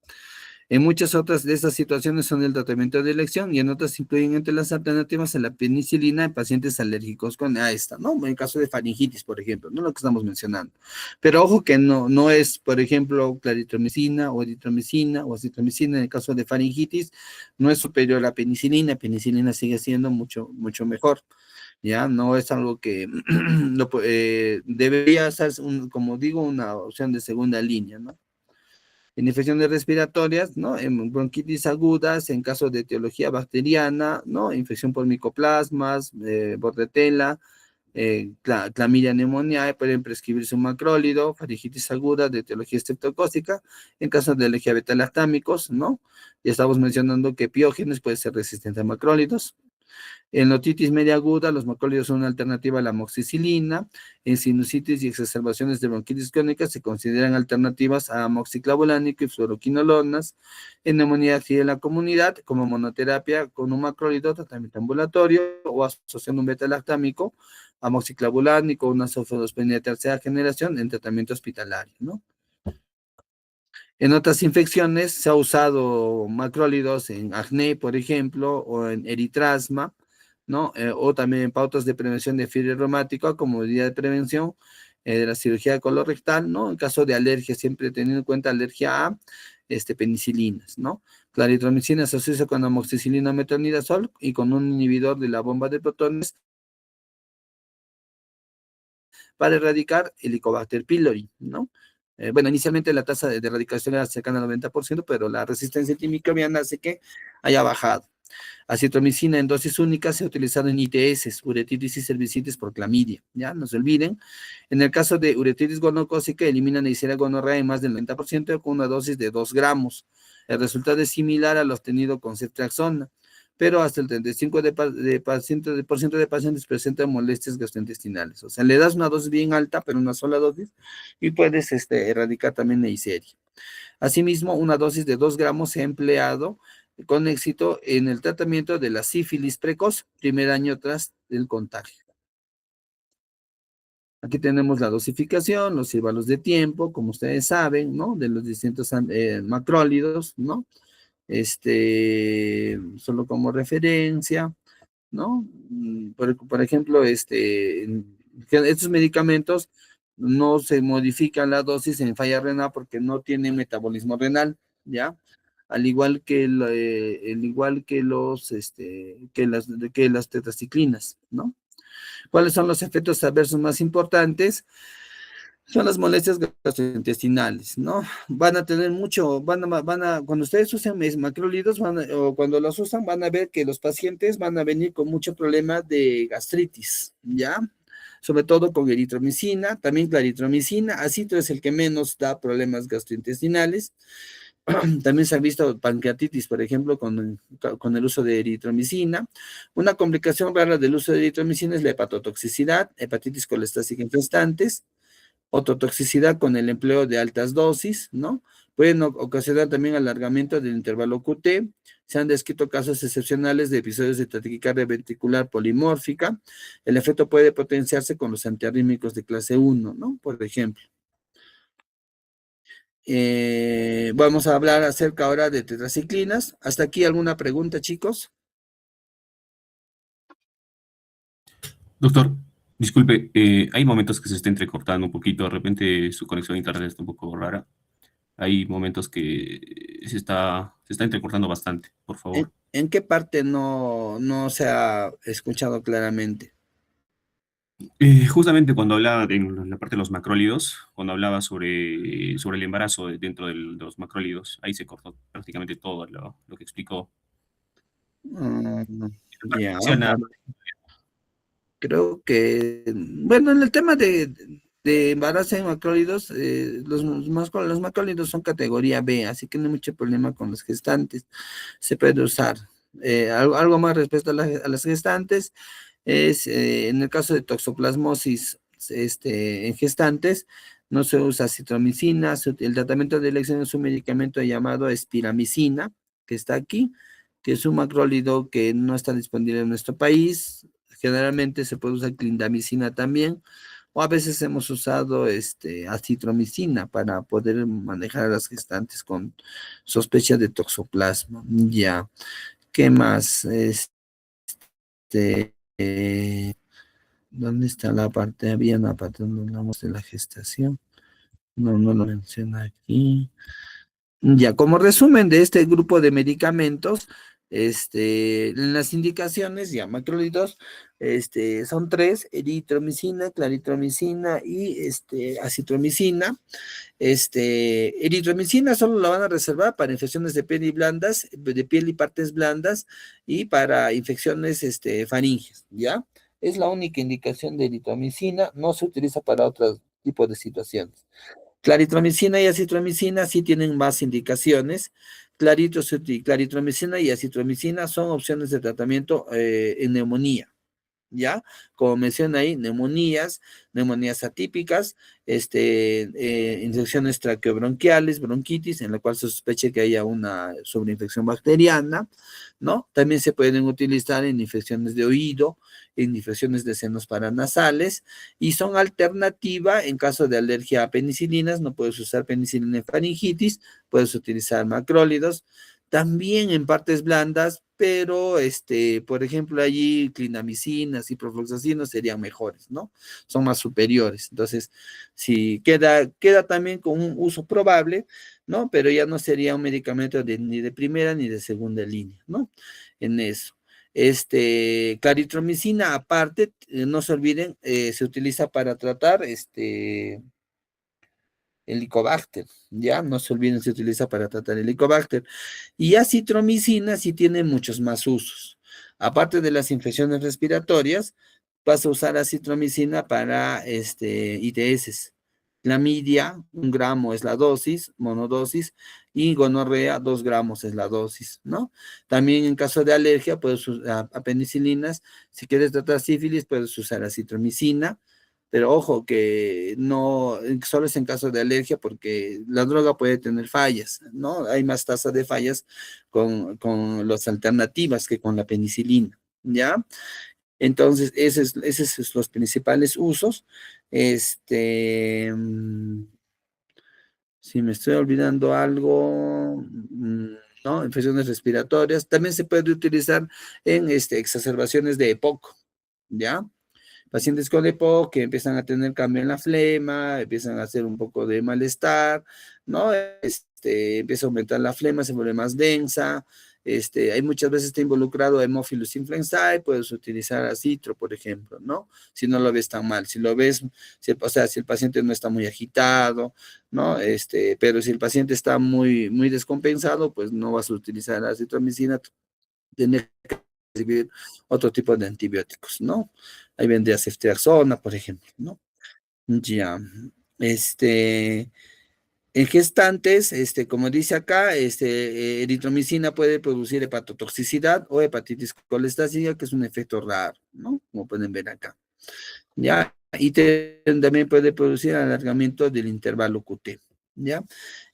A: En muchas otras de estas situaciones son el tratamiento de elección y en otras incluyen entre las alternativas a la penicilina en pacientes alérgicos con esta, ¿no? En el caso de faringitis, por ejemplo, no lo que estamos mencionando. Pero ojo que no es, por ejemplo, claritromicina o eritromicina o acitromicina en el caso de faringitis, no es superior a penicilina sigue siendo mucho, mucho mejor. Ya no es algo que debería ser, como digo, una opción de segunda línea, ¿no? En infecciones respiratorias, ¿no? En bronquitis agudas, en caso de etiología bacteriana, ¿no? Infección por micoplasmas, bordetela, clamidia pneumoniae, pueden prescribirse un macrólido, faringitis aguda de etiología estreptocócica, en caso de alergia a betalactámicos, ¿no? Ya estamos mencionando que piógenes puede ser resistente a macrólidos. En otitis media aguda, los macrólidos son una alternativa a la amoxicilina. En sinusitis y exacerbaciones de bronquitis crónica se consideran alternativas a amoxiclavulánico y fluoroquinolonas. En neumonía activa en la comunidad, como monoterapia con un macrólido, tratamiento ambulatorio o asociando un beta-lactámico, amoxiclavulánico, una cefalospenia de tercera generación en tratamiento hospitalario, ¿no? En otras infecciones se ha usado macrólidos en acné, por ejemplo, o en eritrasma, ¿no? O también en pautas de prevención de fiebre reumática como medida de prevención de la cirugía colorectal, ¿no? En caso de alergia, siempre teniendo en cuenta alergia a penicilinas, ¿no? Claritromicina se asocia con amoxicilina metronidazol y con un inhibidor de la bomba de protones para erradicar el Helicobacter pylori, ¿no? Bueno, inicialmente la tasa de erradicación era cercana al 90%, pero la resistencia antimicrobiana hace que haya bajado. Acitromicina en dosis únicas se ha utilizado en ITS, uretitis y cervicitis por clamidia, ¿ya? No se olviden. En el caso de uretitis gonocócica, eliminan Neisseria gonorrea en más del 90% con una dosis de 2 gramos. El resultado es similar al obtenido con ceftriaxona, pero hasta el 35% de pacientes presentan molestias gastrointestinales. O sea, le das una dosis bien alta, pero una sola dosis, y puedes erradicar también Neisseria. Asimismo, una dosis de 2 gramos se ha empleado con éxito en el tratamiento de la sífilis precoz, primer año tras el contagio. Aquí tenemos la dosificación, los intervalos de tiempo, como ustedes saben, ¿no? De los distintos macrólidos, ¿no? Solo como referencia, ¿no? Por ejemplo, estos medicamentos no se modifican la dosis en falla renal porque no tienen metabolismo renal, ¿ya? Al igual que, al igual que que las tetraciclinas, ¿no? ¿Cuáles son los efectos adversos más importantes? Son las molestias gastrointestinales, ¿no? Van a tener mucho, cuando ustedes usen macrólidos, o cuando los usan, van a ver que los pacientes van a venir con mucho problema de gastritis, ¿ya? Sobre todo con eritromicina, también claritromicina, acito es el que menos da problemas gastrointestinales. También se ha visto pancreatitis, por ejemplo, con el uso de eritromicina. Una complicación rara del uso de eritromicina es la hepatotoxicidad, hepatitis colestática en gestantes, ototoxicidad con el empleo de altas dosis, ¿no? Pueden ocasionar también alargamiento del intervalo QT. Se han descrito casos excepcionales de episodios de taquicardia ventricular polimórfica. El efecto puede potenciarse con los antiarrítmicos de clase 1, ¿no? Por ejemplo. Vamos a hablar acerca ahora de tetraciclinas. ¿Hasta aquí alguna pregunta, chicos?
B: Doctor, Disculpe, hay momentos que se está entrecortando un poquito, de repente su conexión a internet está un poco rara. Hay momentos que se está entrecortando bastante, por favor.
A: En qué parte no se ha escuchado claramente?
B: Justamente cuando hablaba en la parte de los macrólidos, cuando hablaba sobre el embarazo dentro de los macrólidos, ahí se cortó prácticamente todo lo que explicó.
A: Mm,
B: Para
A: ya,
B: mencionar,
A: creo que, bueno, en el tema de embarazo en macrólidos, los macrólidos son categoría B, así que no hay mucho problema con los gestantes, se puede usar. Algo más respecto a las gestantes es, en el caso de toxoplasmosis en gestantes, no se usa citromicina, el tratamiento de elección es un medicamento llamado espiramicina, que está aquí, que es un macrólido que no está disponible en nuestro país. Generalmente se puede usar clindamicina también, o a veces hemos usado acitromicina para poder manejar a las gestantes con sospecha de toxoplasma. Ya, ¿qué más? ¿Dónde está la parte? Había una parte donde hablamos de la gestación. No lo menciona aquí. Ya, como resumen de este grupo de medicamentos, en las indicaciones, ya macrólidos, son tres: eritromicina, claritromicina y acitromicina. Eritromicina solo la van a reservar para infecciones de piel y blandas, de piel y partes blandas, y para infecciones, faringes, ¿ya? Es la única indicación de eritromicina, no se utiliza para otros tipos de situaciones. Claritromicina y acitromicina sí tienen más indicaciones. Claritromicina y acitromicina son opciones de tratamiento en neumonía. ¿Ya? Como menciona ahí, neumonías atípicas, infecciones traqueobronquiales, bronquitis, en la cual se sospeche que haya una sobreinfección bacteriana, ¿no? También se pueden utilizar en infecciones de oído, en infecciones de senos paranasales, y son alternativa en caso de alergia a penicilinas. No puedes usar penicilina en faringitis, puedes utilizar macrólidos, también en partes blandas, pero por ejemplo, allí clindamicinas y profloxacinos serían mejores, ¿no? Son más superiores. Entonces, si queda también con un uso probable, ¿no? Pero ya no sería un medicamento ni de primera ni de segunda línea, ¿no? En eso. Claritromicina, aparte, no se olviden, se utiliza para tratar Helicobacter, ¿ya? No se olviden, se utiliza para tratar Helicobacter. Y acitromicina sí tiene muchos más usos. Aparte de las infecciones respiratorias, vas a usar acitromicina para ITS. Clamidia, 1 gramo es la dosis, monodosis, y gonorrea, 2 gramos es la dosis, ¿no? También en caso de alergia, puedes usar a penicilinas. Si quieres tratar sífilis, puedes usar acitromicina, pero ojo que no, solo es en caso de alergia, porque la droga puede tener fallas, ¿no? Hay más tasa de fallas con las alternativas que con la penicilina, ¿ya? Entonces, esos son los principales usos. Si me estoy olvidando algo, ¿no? Infecciones respiratorias. También se puede utilizar en exacerbaciones de EPOC, ¿ya? Pacientes con EPOC que empiezan a tener cambio en la flema, empiezan a hacer un poco de malestar, ¿no? Empieza a aumentar la flema, se vuelve más densa. Hay muchas veces está involucrado Haemophilus influenzae, puedes utilizar acitro, por ejemplo, ¿no? Si no lo ves tan mal, si lo ves, o sea, si el paciente no está muy agitado, ¿no? Pero si el paciente está muy, muy descompensado, pues no vas a utilizar acitromicina, tienes que recibir otro tipo de antibióticos, ¿no? Ahí vendría ceftriaxona, por ejemplo, ¿no? Ya, este, en gestantes, como dice acá, eritromicina puede producir hepatotoxicidad o hepatitis colestática, que es un efecto raro, ¿no? Como pueden ver acá. ¿Ya? Y también puede producir alargamiento del intervalo QT, ¿ya?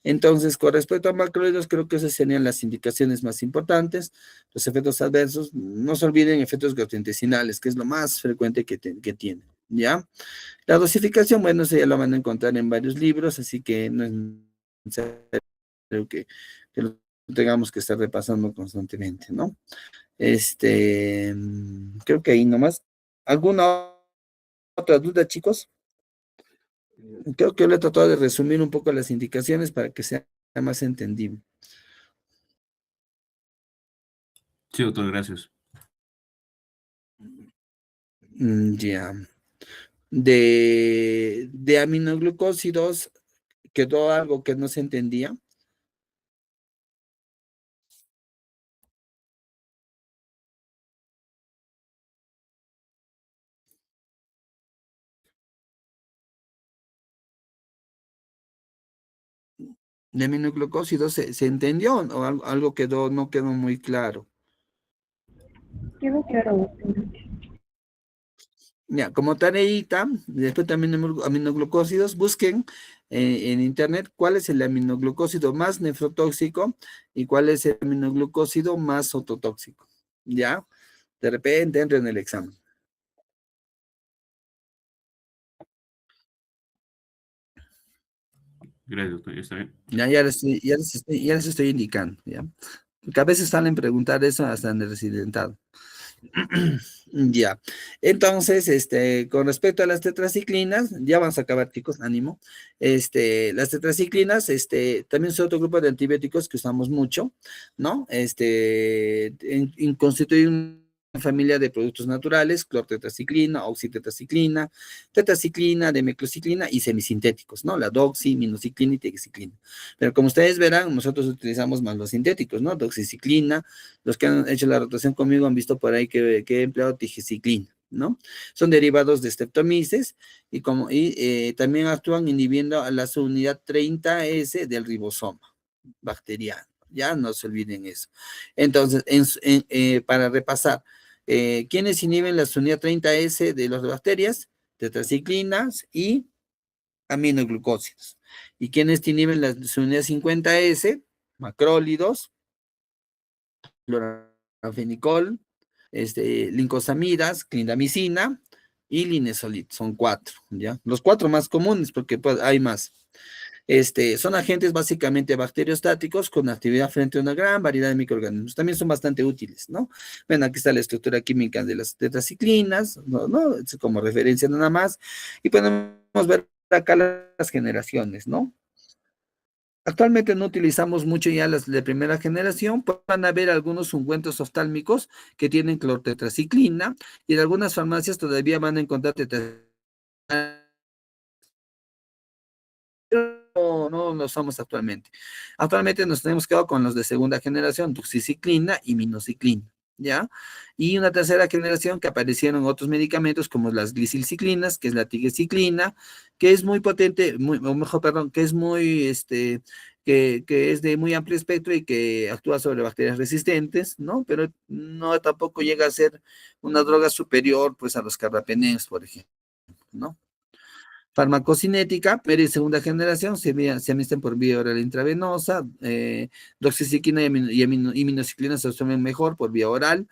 A: Entonces, con respecto a macrólidos, creo que esas serían las indicaciones más importantes. Los efectos adversos, no se olviden efectos gastrointestinales, que es lo más frecuente que tienen, ¿ya? La dosificación, bueno, eso ya lo van a encontrar en varios libros, así que no es necesario que lo tengamos que estar repasando constantemente, ¿no? Creo que ahí nomás. ¿Alguna otra duda, chicos? Creo que yo le he tratado de resumir un poco las indicaciones para que sea más entendible.
B: Sí, doctor, gracias.
A: Ya. De aminoglucósidos quedó algo que no se entendía. De aminoglucósidos se entendió o algo quedó, no quedó muy claro.
C: Quedó claro, doctora.
A: Ya, como tareita, después también aminoglucósidos, busquen en internet cuál es el aminoglucósido más nefrotóxico y cuál es el aminoglucósido más ototóxico. ¿Ya? De repente entra en el examen.
B: Gracias, doctor, ya está bien.
A: Ya les estoy indicando, ¿ya? Porque a veces salen preguntar eso hasta en el residentado. Ya. Entonces, con respecto a las tetraciclinas, ya vamos a acabar, chicos, ánimo. Las tetraciclinas, también son otro grupo de antibióticos que usamos mucho, ¿no? Constituyen una familia de productos naturales, clortetraciclina, oxitetraciclina, tetraciclina, demeclociclina y semisintéticos, ¿no? La doxi, minociclina y tetraciclina. Pero como ustedes verán, nosotros utilizamos más los sintéticos, ¿no? Doxiciclina, los que han hecho la rotación conmigo han visto por ahí que he empleado tigiciclina, ¿no? Son derivados de streptomices y también actúan inhibiendo a la subunidad 30S del ribosoma bacteriano. Ya no se olviden eso. Entonces, para repasar, ¿quiénes inhiben la subunidad 30S de las bacterias? Tetraciclinas y aminoglucósidos. ¿Y quiénes inhiben la subunidad 50S? Macrólidos, cloranfenicol, lincosamidas, clindamicina y linesolid. Son 4, ¿ya? Los 4 más comunes, porque pues, hay más. Son agentes básicamente bacteriostáticos con actividad frente a una gran variedad de microorganismos. También son bastante útiles, ¿no? Ven, aquí está la estructura química de las tetraciclinas, ¿no? Es como referencia nada más. Y podemos ver acá las generaciones, ¿no? Actualmente no utilizamos mucho ya las de primera generación, pues van a haber algunos ungüentos oftálmicos que tienen clortetraciclina y en algunas farmacias todavía van a encontrar tetraciclina. No lo usamos actualmente. Actualmente nos tenemos quedado con los de segunda generación, doxiciclina y minociclina, ¿ya? Y una tercera generación que aparecieron otros medicamentos como las glicilciclinas, que es la tigecyclina, que es muy potente, o mejor, perdón, que es muy, que es de muy amplio espectro y que actúa sobre bacterias resistentes, ¿no? Pero no tampoco llega a ser una droga superior, pues, a los carbapenems, por ejemplo, ¿no? Farmacocinética, primera y segunda generación, se administran por vía oral intravenosa, doxiciclina y minociclina se absorben mejor por vía oral.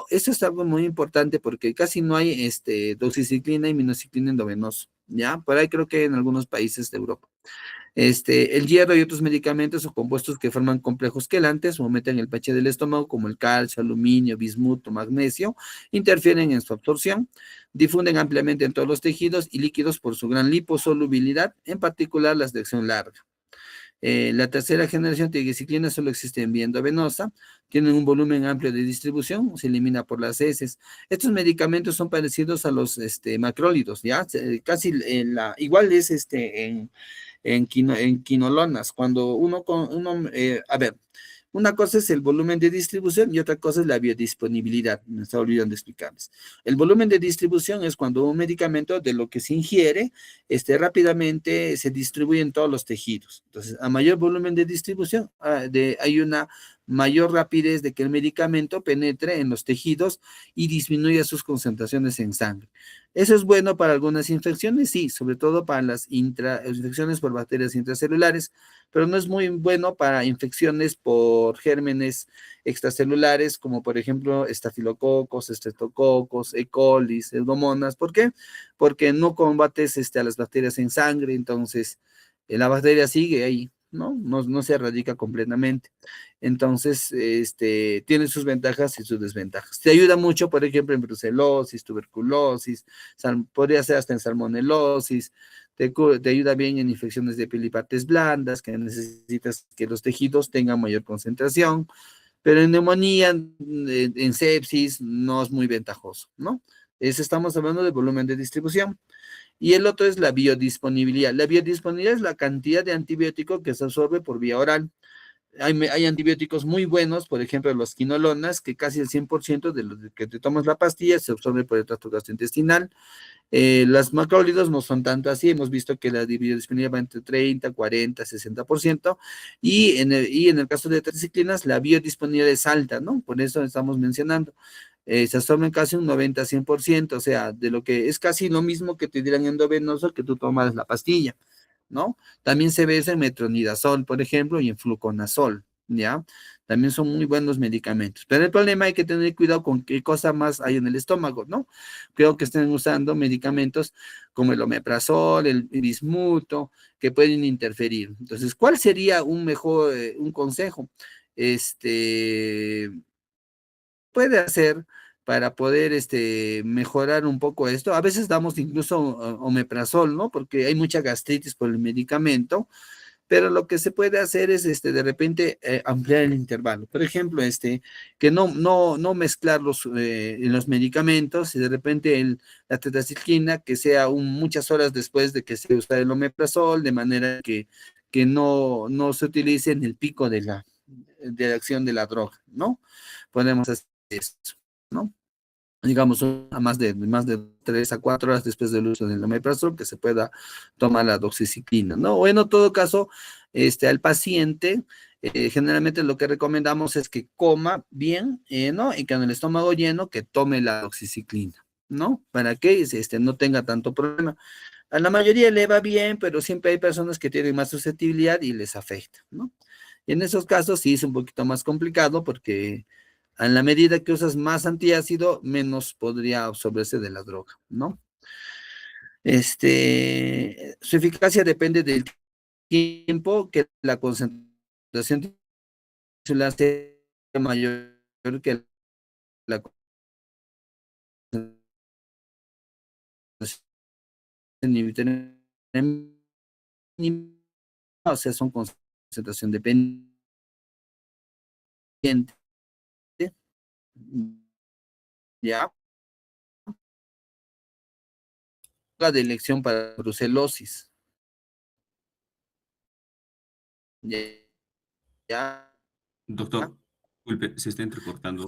A: Esto es algo muy importante porque casi no hay doxiciclina y minociclina endovenoso, ¿ya? Por ahí creo que en algunos países de Europa. El hierro y otros medicamentos o compuestos que forman complejos quelantes o aumentan el pH del estómago, como el calcio, aluminio, bismuto, magnesio, interfieren en su absorción, difunden ampliamente en todos los tejidos y líquidos por su gran liposolubilidad, en particular las de acción larga. La tercera generación de tigecyclina solo existe en vía endovenosa, tienen un volumen amplio de distribución, se elimina por las heces. Estos medicamentos son parecidos a los macrólidos, ¿ya? Casi igual es en quinolonas, cuando a ver, una cosa es el volumen de distribución y otra cosa es la biodisponibilidad. Me estaba olvidando explicarles. El volumen de distribución es cuando un medicamento de lo que se ingiere rápidamente se distribuye en todos los tejidos. Entonces, a mayor volumen de distribución, hay una mayor rapidez de que el medicamento penetre en los tejidos y disminuya sus concentraciones en sangre. ¿Eso es bueno para algunas infecciones? Sí, sobre todo para las infecciones por bacterias intracelulares, pero no es muy bueno para infecciones por gérmenes extracelulares, como por ejemplo estafilococos, estreptococos, E. coli, pseudomonas. ¿Por qué? Porque no combates a las bacterias en sangre, entonces la bacteria sigue ahí, ¿no? No se erradica completamente. Entonces, tiene sus ventajas y sus desventajas. Te ayuda mucho, por ejemplo, en brucelosis, tuberculosis, podría ser hasta en salmonelosis, te ayuda bien en infecciones de piel y partes blandas, que necesitas que los tejidos tengan mayor concentración, pero en neumonía, en sepsis, no es muy ventajoso, ¿no? Estamos hablando de volumen de distribución. Y el otro es la biodisponibilidad. La biodisponibilidad es la cantidad de antibiótico que se absorbe por vía oral. Hay antibióticos muy buenos, por ejemplo, los quinolonas, que casi el 100% de los que te tomas la pastilla se absorbe por el tracto gastrointestinal. Las macrólidos no son tanto así, hemos visto que la biodisponibilidad va entre 30, 40, 60%, y en el caso de tetraciclinas, la biodisponibilidad es alta, ¿no? Por eso estamos mencionando. Se absorben casi un 90-100%, o sea, de lo que es casi lo mismo que te dieran endovenoso que tú tomas la pastilla, ¿no? También se ve eso en metronidazol, por ejemplo, y en fluconazol, ¿ya? También son muy buenos medicamentos. Pero el problema hay que tener cuidado con qué cosa más hay en el estómago, ¿no? Creo que estén usando medicamentos como el omeprazol, el bismuto, que pueden interferir. Entonces, ¿cuál sería un mejor, un consejo? Puede hacer para poder mejorar un poco esto. A veces damos incluso omeprazol, ¿no? Porque hay mucha gastritis por el medicamento, pero lo que se puede hacer es de repente ampliar el intervalo. Por ejemplo, que no mezclar los medicamentos y de repente la tetracyclina que sea muchas horas después de que se usa el omeprazol, de manera que no se utilice en el pico de la acción de la droga, ¿no? Podemos hacer eso, ¿no? Digamos, a más de 3 a 4 horas después del uso del omeprazol, que se pueda tomar la doxiciclina, ¿no? O en todo caso, al paciente, generalmente lo que recomendamos es que coma bien, ¿no? Y que en el estómago lleno, que tome la doxiciclina, ¿no? Para que no tenga tanto problema. A la mayoría le va bien, pero siempre hay personas que tienen más susceptibilidad y les afecta, ¿no? Y en esos casos sí es un poquito más complicado porque en la medida que usas más antiácido, menos podría absorberse de la droga, ¿no? Su eficacia depende del tiempo que la concentración tisular sea mayor que la concentración inhibitoria mínima, o sea, son concentración dependiente. ¿Ya? La de elección para brucelosis. ¿Ya? ¿Ya?
B: Doctor, disculpe, se está entrecortando.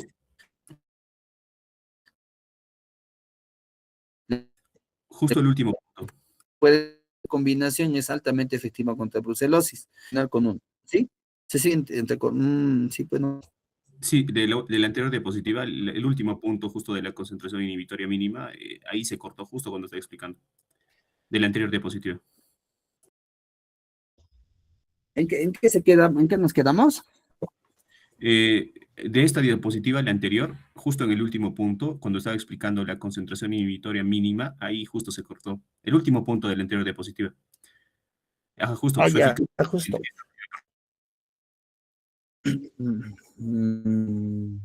B: Justo el último punto.
A: Puede combinación es altamente efectiva contra brucelosis. Con uno, ¿sí? Se sigue sí, bueno.
B: Sí, de la anterior diapositiva, el último punto justo de la concentración inhibitoria mínima, ahí se cortó justo cuando estaba explicando. De la anterior diapositiva.
A: ¿En qué se queda? ¿En qué nos quedamos?
B: De esta diapositiva, la anterior, justo en el último punto, cuando estaba explicando la concentración inhibitoria mínima, ahí justo se cortó. El último punto de la anterior diapositiva. Ajá, justo,
A: Ah,
B: su
A: ya,
B: eficacia.
A: justo. Mm,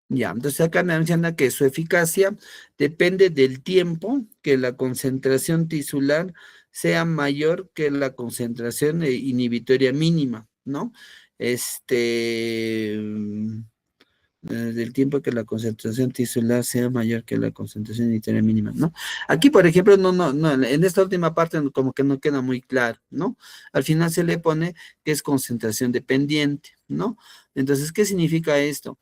A: Ya, entonces acá me menciona que su eficacia depende del tiempo que la concentración tisular sea mayor que la concentración inhibitoria mínima, ¿no? Del tiempo que la concentración tisular sea mayor que la concentración inhibitoria mínima, ¿no? Aquí, por ejemplo, no, en esta última parte como que no queda muy claro, ¿no? Al final se le pone que es concentración dependiente, ¿no? Entonces, ¿qué significa esto?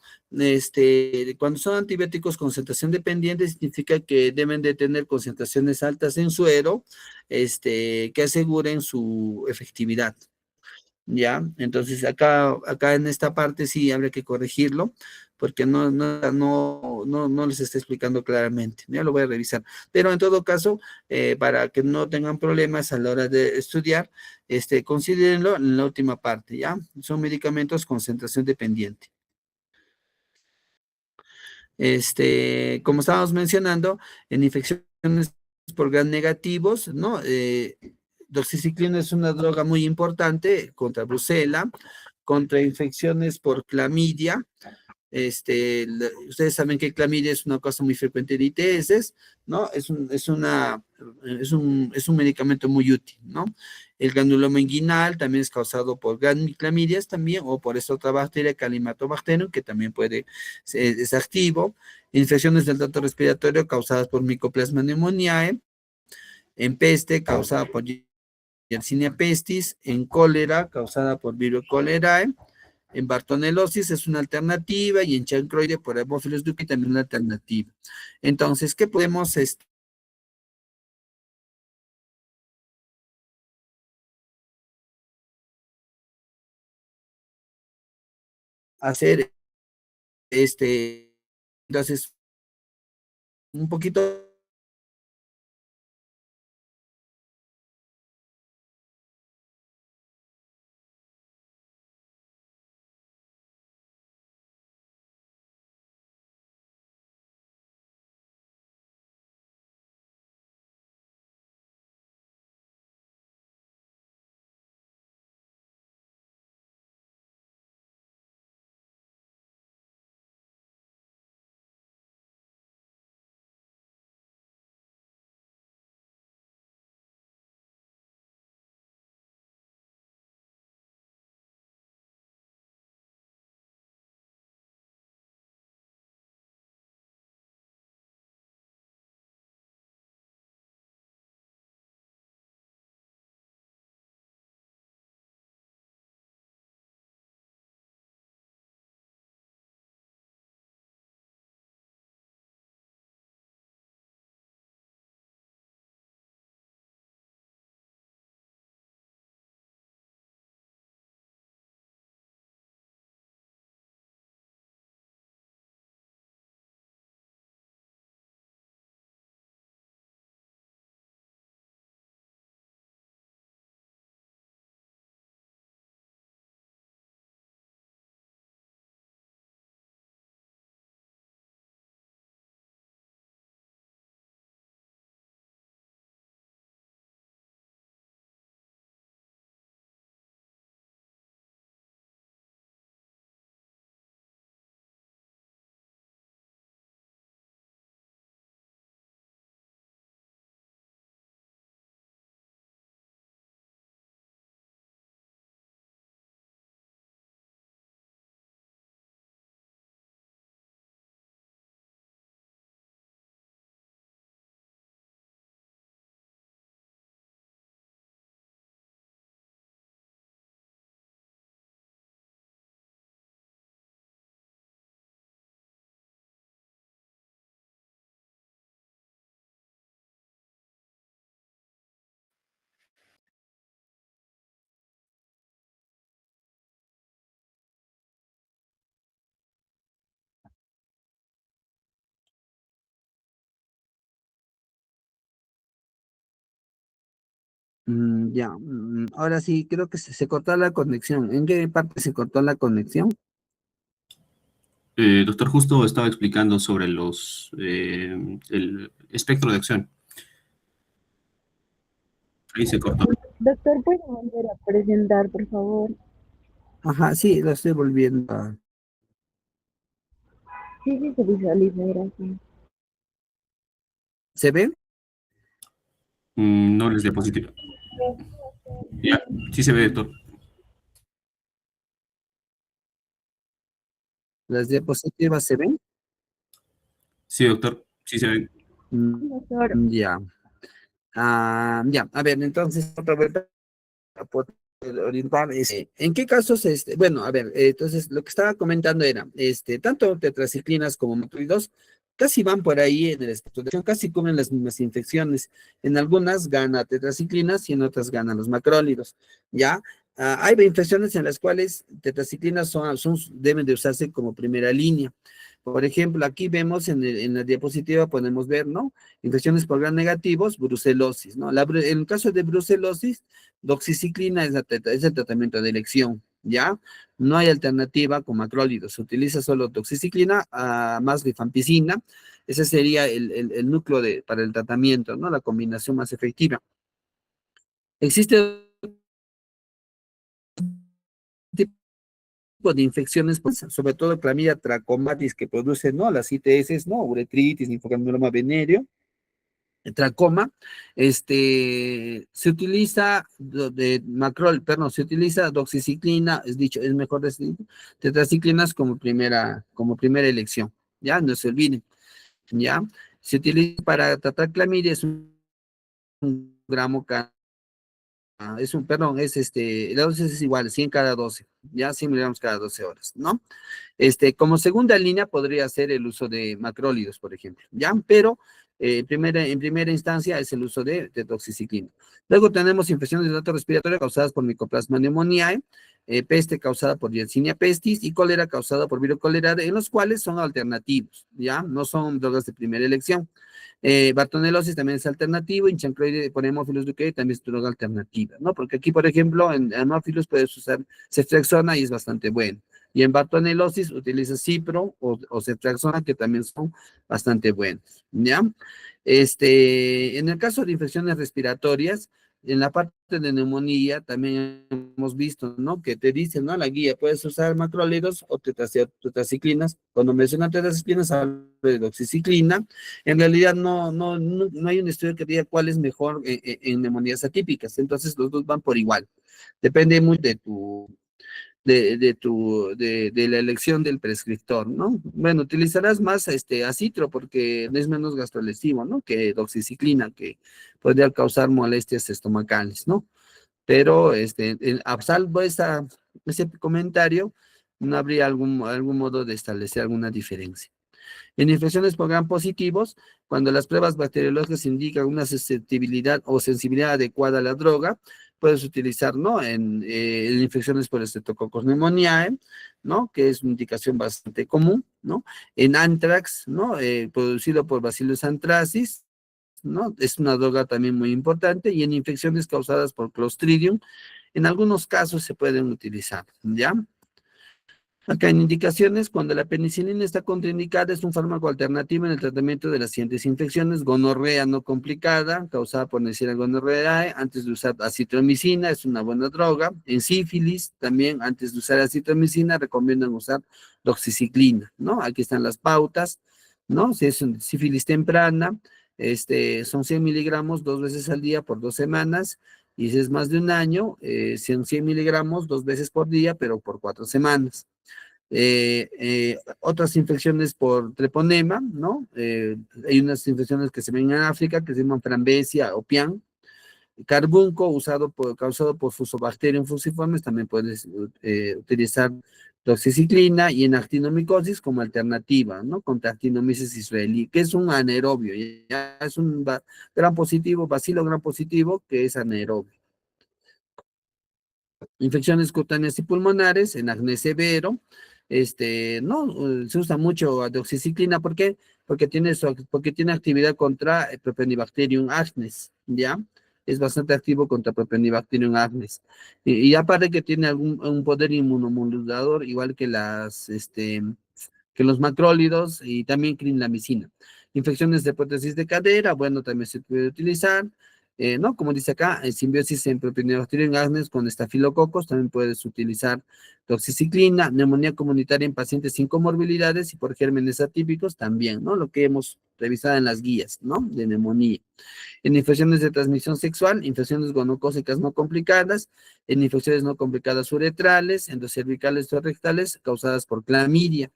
A: Cuando son antibióticos concentración dependiente, significa que deben de tener concentraciones altas en suero, que aseguren su efectividad, ¿ya? Entonces acá en esta parte sí habría que corregirlo porque no les está explicando claramente. Ya lo voy a revisar. Pero en todo caso, para que no tengan problemas a la hora de estudiar, considérenlo en la última parte, ¿ya? Son medicamentos concentración dependiente. Como estábamos mencionando, en infecciones por gram negativos, ¿no? Doxiciclina es una droga muy importante contra brucela, contra infecciones por clamidia. Ustedes saben que clamidia es una cosa muy frecuente de ITS, ¿no? Es un medicamento muy útil, ¿no? El granuloma inguinal también es causado por clamidias también, o por esta otra bacteria, Calimantobacterium, que también es activo. Infecciones del tracto respiratorio causadas por Mycoplasma pneumoniae, en peste causada por Yersinia pestis, en cólera causada por Vibrio cholerae, en bartonelosis es una alternativa y en chancroide por Haemophilus duqui también una alternativa. Entonces, ¿qué podemos hacer? Entonces, un poquito ya, ahora sí, creo que se cortó la conexión. ¿En qué parte se cortó la conexión?
B: Doctor, justo estaba explicando sobre el espectro de acción. Ahí se cortó.
C: Doctor, ¿puede volver a presentar, por favor?
A: Ajá, sí, lo estoy volviendo a...
C: Sí, sí, se visualiza, gracias.
A: ¿Se ve?
B: No les diapositiva. Ya, sí se ve, doctor.
A: ¿Las diapositivas se ven?
B: Sí, doctor, sí se ve.
C: Doctor,
A: Ya. Ya, a ver, entonces, otra vez para poder orientar, ¿en qué casos, bueno, a ver, entonces, lo que estaba comentando era, tanto tetraciclinas como macrólidos casi van por ahí en el espectro de acción, casi cubren las mismas infecciones. En algunas gana tetraciclinas y en otras ganan los macrólidos, ¿ya? Hay infecciones en las cuales tetraciclinas deben de usarse como primera línea. Por ejemplo, aquí vemos en la diapositiva, podemos ver, ¿no? Infecciones por gram negativos, brucelosis, ¿no? En el caso de brucelosis, doxiciclina es el tratamiento de elección, ¿ya? No hay alternativa con macrólidos, se utiliza solo doxiciclina más rifampicina, ese sería el núcleo para el tratamiento, ¿no? La combinación más efectiva. Existe tipo de infecciones, pues, sobre todo Clamidia trachomatis que produce, ¿no? Las ITS, ¿no? Uretritis, linfogranuloma venéreo, tracoma, se utiliza perdón, se utiliza doxiciclina, es dicho, es mejor decir, tetraciclinas como primera elección, ¿ya? No se olviden, ¿ya? Se utiliza para tratar clamidia, es un gramo cada perdón, la dosis es igual, 100 cada 12, ya 100 miligramos cada 12 horas, ¿no? Como segunda línea podría ser el uso de macrólidos, por ejemplo, ¿ya? Pero en primera instancia es el uso de doxiciclina. Luego tenemos infecciones de tracto respiratorio causadas por Mycoplasma pneumoniae, peste causada por Yersinia pestis y cólera causada por Viro cholerae, en los cuales son alternativos, ¿ya? No son drogas de primera elección. Bartonelosis también es alternativo, y chancroide por Haemophilus duqueyi también es droga alternativa, ¿no? Porque aquí, por ejemplo, en Haemophilus puedes usar ceftriaxona y es bastante bueno. Y en bartonelosis utiliza cipro o ceftriaxona, que también son bastante buenos, ¿ya? En el caso de infecciones respiratorias, en la parte de neumonía también hemos visto, ¿no? Que te dicen, ¿no? La guía, puedes usar macrólidos o tetraciclinas. Cuando mencionan tetraciclinas, hablo de doxiciclina. En realidad no hay un estudio que diga cuál es mejor en neumonías atípicas. Entonces los dos van por igual. Depende muy de la elección del prescriptor, ¿no? Bueno, utilizarás más acitro porque es menos gastrolesivo, ¿no? Que doxiciclina, que podría causar molestias estomacales, ¿no? Pero a salvo ese comentario, no habría algún modo de establecer alguna diferencia. En infecciones por gram positivos, cuando las pruebas bacteriológicas indican una susceptibilidad o sensibilidad adecuada a la droga, puedes utilizar, ¿no? En infecciones por Streptococcus pneumoniae, ¿no? Que es una indicación bastante común, ¿no? En anthrax, ¿no? Producido por Bacillus anthracis, ¿no? Es una droga también muy importante, y en infecciones causadas por Clostridium, en algunos casos se pueden utilizar, ¿ya? Acá en indicaciones, cuando la penicilina está contraindicada, es un fármaco alternativo en el tratamiento de las siguientes infecciones: gonorrea no complicada, causada por Neisseria gonorrhoeae, antes de usar acitromicina, es una buena droga. En sífilis, también antes de usar acitromicina, recomiendan usar doxiciclina, ¿no? Aquí están las pautas, ¿no? Si es una sífilis temprana, son 100 miligramos 2 veces al día por 2 semanas, y si es más de un año, son 100 miligramos 2 veces por día, pero por 4 semanas. Otras infecciones por treponema, ¿no? Hay unas infecciones que se ven en África que se llaman frambesia o pian. Carbunco, causado por Fusobacterium fusiformes, también puedes utilizar doxiciclina, y en actinomicosis como alternativa, ¿no? Contra actinomices israelí, que es un anaerobio, ya es un gran positivo, bacilo gran positivo, que es anaerobio. Infecciones cutáneas y pulmonares, en acné severo, no, se usa mucho doxiciclina. ¿Por qué? Porque tiene actividad contra Propionibacterium acnes, ¿ya? Es bastante activo contra Propionibacterium acnes. Y aparte que tiene un poder inmunomodulador, igual que los macrólidos, y también clindamicina. Infecciones de prótesis de cadera, bueno, también se puede utilizar. ¿No? Como dice acá, en simbiosis en Propionibacterium acnes con estafilococos, también puedes utilizar doxiciclina. Neumonía comunitaria en pacientes sin comorbilidades y por gérmenes atípicos también, ¿no? Lo que hemos revisado en las guías, ¿no? De neumonía. En infecciones de transmisión sexual, infecciones gonocócicas no complicadas, en infecciones no complicadas uretrales, endocervicales o rectales causadas por clamidia.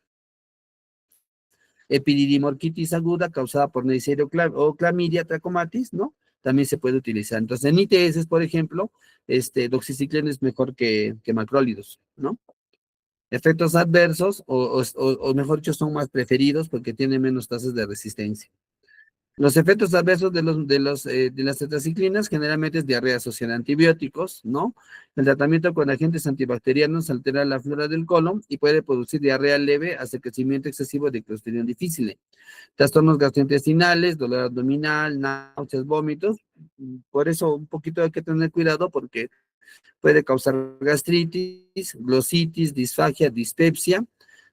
A: Epididimorquitis aguda causada por Neisseria o Clamidia trachomatis, ¿no? También se puede utilizar. Entonces, en ITS, por ejemplo, doxiciclina es mejor que macrólidos, ¿no? Efectos adversos, o mejor dicho, son más preferidos porque tienen menos tasas de resistencia. Los efectos adversos de las tetraciclinas generalmente es diarrea asociada a antibióticos, ¿no? El tratamiento con agentes antibacterianos altera la flora del colon y puede producir diarrea leve hasta crecimiento excesivo de Clostridium difficile. Trastornos gastrointestinales, dolor abdominal, náuseas, vómitos. Por eso un poquito hay que tener cuidado porque puede causar gastritis, glositis, disfagia, dispepsia,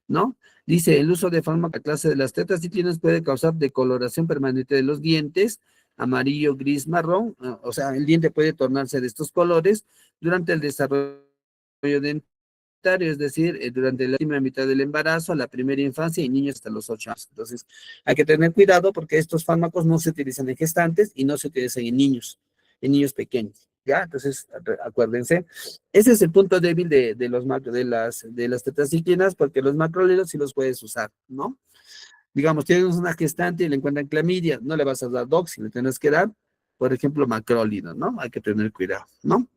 A: ¿no? Dice, el uso de fármaco a clase de las tetraciclinas puede causar decoloración permanente de los dientes, amarillo, gris, marrón, o sea, el diente puede tornarse de estos colores durante el desarrollo dentario, es decir, durante la última mitad del embarazo, a la primera infancia y niños hasta los 8 años. Entonces, hay que tener cuidado porque estos fármacos no se utilizan en gestantes y no se utilizan en niños pequeños. ¿Ya? Entonces, acuérdense, ese es el punto débil de las tetraciclinas, porque los macrólidos sí los puedes usar, ¿no? Digamos, tienes una gestante y le encuentran clamidia, no le vas a dar doxy, le tienes que dar, por ejemplo, macrólido, ¿no? Hay que tener cuidado, ¿no?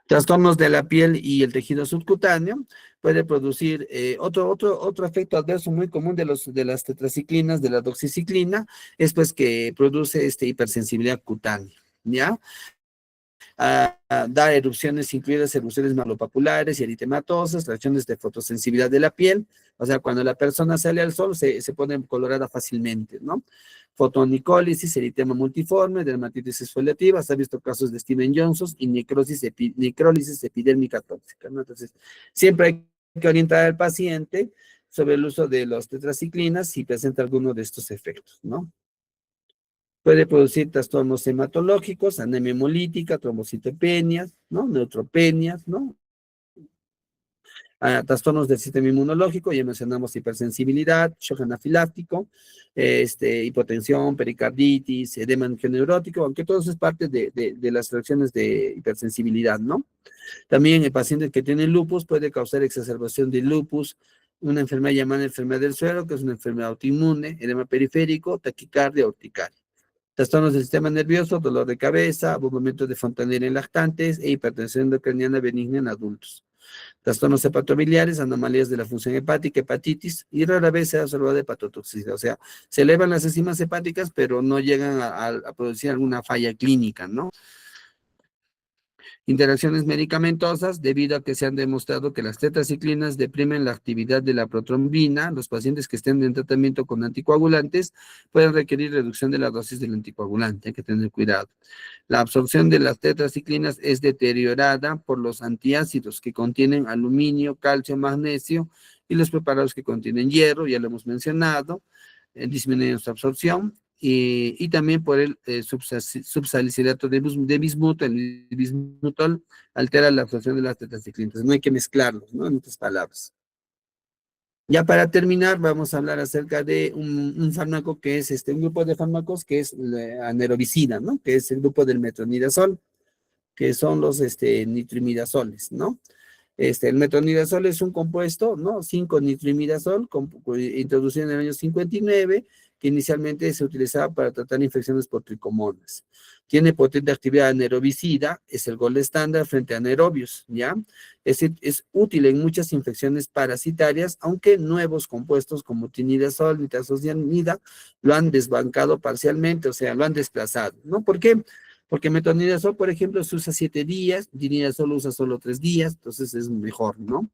A: Trastornos de la piel y el tejido subcutáneo, puede producir otro efecto adverso muy común de las tetraciclinas, de la doxiciclina, es pues que produce hipersensibilidad cutánea, ¿ya? Da erupciones, incluidas erupciones malopapulares y eritematosas, reacciones de fotosensibilidad de la piel, o sea, cuando la persona sale al sol se pone colorada fácilmente, ¿no? Fotonicólisis, eritema multiforme, dermatitis exfoliativa, se ha visto casos de Steven Johnson y necrólisis epidérmica tóxica, ¿no? Entonces, siempre hay que orientar al paciente sobre el uso de las tetraciclinas si presenta alguno de estos efectos, ¿no? Puede producir trastornos hematológicos, anemia hemolítica, trombocitopenias, ¿no? Neutropenias, ¿no? Trastornos del sistema inmunológico, ya mencionamos hipersensibilidad, shock anafiláctico, hipotensión, pericarditis, edema neurótico, aunque todo eso es parte de las reacciones de hipersensibilidad, ¿no? También el paciente que tiene lupus puede causar exacerbación de lupus, una enfermedad llamada enfermedad del suero, que es una enfermedad autoinmune, edema periférico, taquicardia, urticaria. Trastornos del sistema nervioso, dolor de cabeza, abrumamiento de Fontanella en lactantes e hipertensión endocrinal benigna en adultos. Trastornos hepatobiliares, anomalías de la función hepática, hepatitis, y rara vez se ha observado hepatotoxicidad. O sea, se elevan las enzimas hepáticas, pero no llegan a producir alguna falla clínica, ¿no? Interacciones medicamentosas, debido a que se han demostrado que las tetraciclinas deprimen la actividad de la protrombina. Los pacientes que estén en tratamiento con anticoagulantes pueden requerir reducción de la dosis del anticoagulante, hay que tener cuidado. La absorción de las tetraciclinas es deteriorada por los antiácidos que contienen aluminio, calcio, magnesio y los preparados que contienen hierro, ya lo hemos mencionado, disminuyen su absorción y también por el subsalicilato de bismuto, el bismutol altera la absorción de las tetraciclinas. No hay que mezclarlos, ¿no? En otras palabras. Ya para terminar, vamos a hablar acerca de un fármaco que es un grupo de fármacos que es la anerobicina, ¿no? Que es el grupo del metronidazol, que son los nitrimidazoles, ¿no? El metronidazol es un compuesto, ¿no? 5-nitrimidazol, introducido en el año 59, que inicialmente se utilizaba para tratar infecciones por tricomonas. Tiene potente actividad anaerobicida, es el gold estándar frente a anaerobios, ¿ya? Es útil en muchas infecciones parasitarias, aunque nuevos compuestos como tinidazol, nitazosanida, lo han desbancado parcialmente, o sea, lo han desplazado, ¿no? ¿Por qué? Porque metronidazol, por ejemplo, se usa 7 días, dinidazol lo usa solo 3 días, entonces es mejor, ¿no?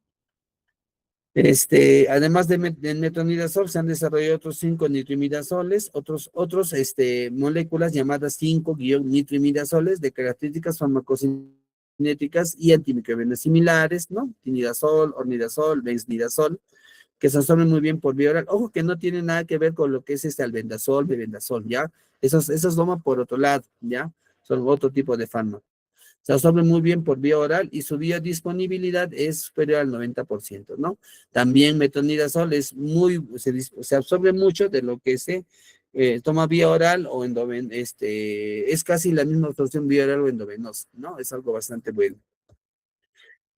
A: Además del metronidazol, se han desarrollado otros 5 nitrimidazoles, otros moléculas llamadas 5-nitrimidazoles de características farmacocinéticas y antimicrobianas similares, ¿no? Tinidazol, ornidazol, benzidazol, que se absorben muy bien por vía oral. Ojo que no tiene nada que ver con lo que es albendazol, bebendazol, ¿ya? Esos toman por otro lado, ¿ya? Son otro tipo de fármaco. Se absorbe muy bien por vía oral y su biodisponibilidad es superior al 90%, ¿no? También metronidazol se absorbe mucho de lo que se toma vía oral o es casi la misma absorción vía oral o endovenosa, ¿no? Es algo bastante bueno.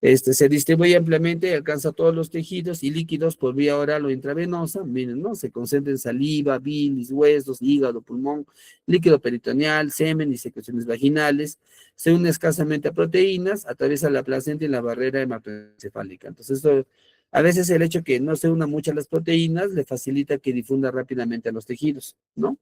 A: Se distribuye ampliamente y alcanza todos los tejidos y líquidos por vía oral o intravenosa. Miren, ¿no? Se concentra en saliva, bilis, huesos, hígado, pulmón, líquido peritoneal, semen y secreciones vaginales. Se une escasamente a proteínas, atraviesa la placenta y la barrera hematoencefálica. Entonces, a veces el hecho que no se unan mucho las proteínas le facilita que difunda rápidamente a los tejidos, ¿no?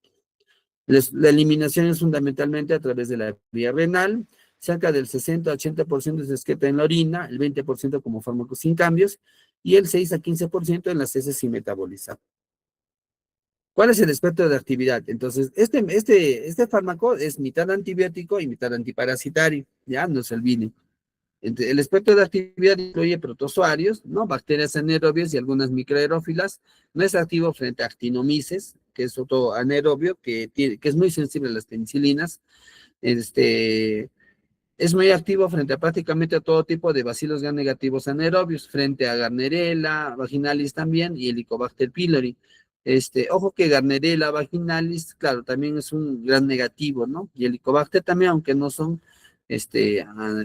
A: La eliminación es fundamentalmente a través de la vía renal. Cerca del 60-80% se excreta en la orina, el 20% como fármaco sin cambios y el 6-15% en las heces sin metabolizar. ¿Cuál es el espectro de actividad? Entonces, este fármaco es mitad antibiótico y mitad antiparasitario, ya no se olviden. El espectro de actividad incluye protozoarios, ¿no? Bacterias anaerobias y algunas microaerófilas. No es activo frente a actinomices, que es otro anaerobio que es muy sensible a las penicilinas. Este, es muy activo frente a prácticamente a todo tipo de bacilos gram negativos anaerobios, frente a Gardnerella vaginalis también y Helicobacter pylori. Ojo que Gardnerella vaginalis, claro, también es un gran negativo, ¿no? Y Helicobacter también, aunque no son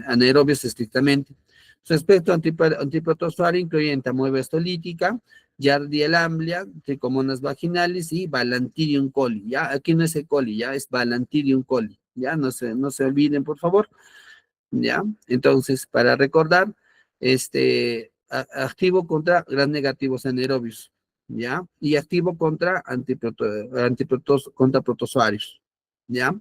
A: anaerobios estrictamente. Su aspecto antiprotozoario incluye entamoeba estolítica, Giardia lamblia, Trichomonas vaginalis y Bacterium coli. Ya, aquí no es E. coli, ya es Bacterium coli. Ya, no se olviden, por favor. ¿Ya? Entonces, para recordar, activo contra gram negativos anaerobios, ¿ya? Y activo contra contra protozoarios, ¿ya?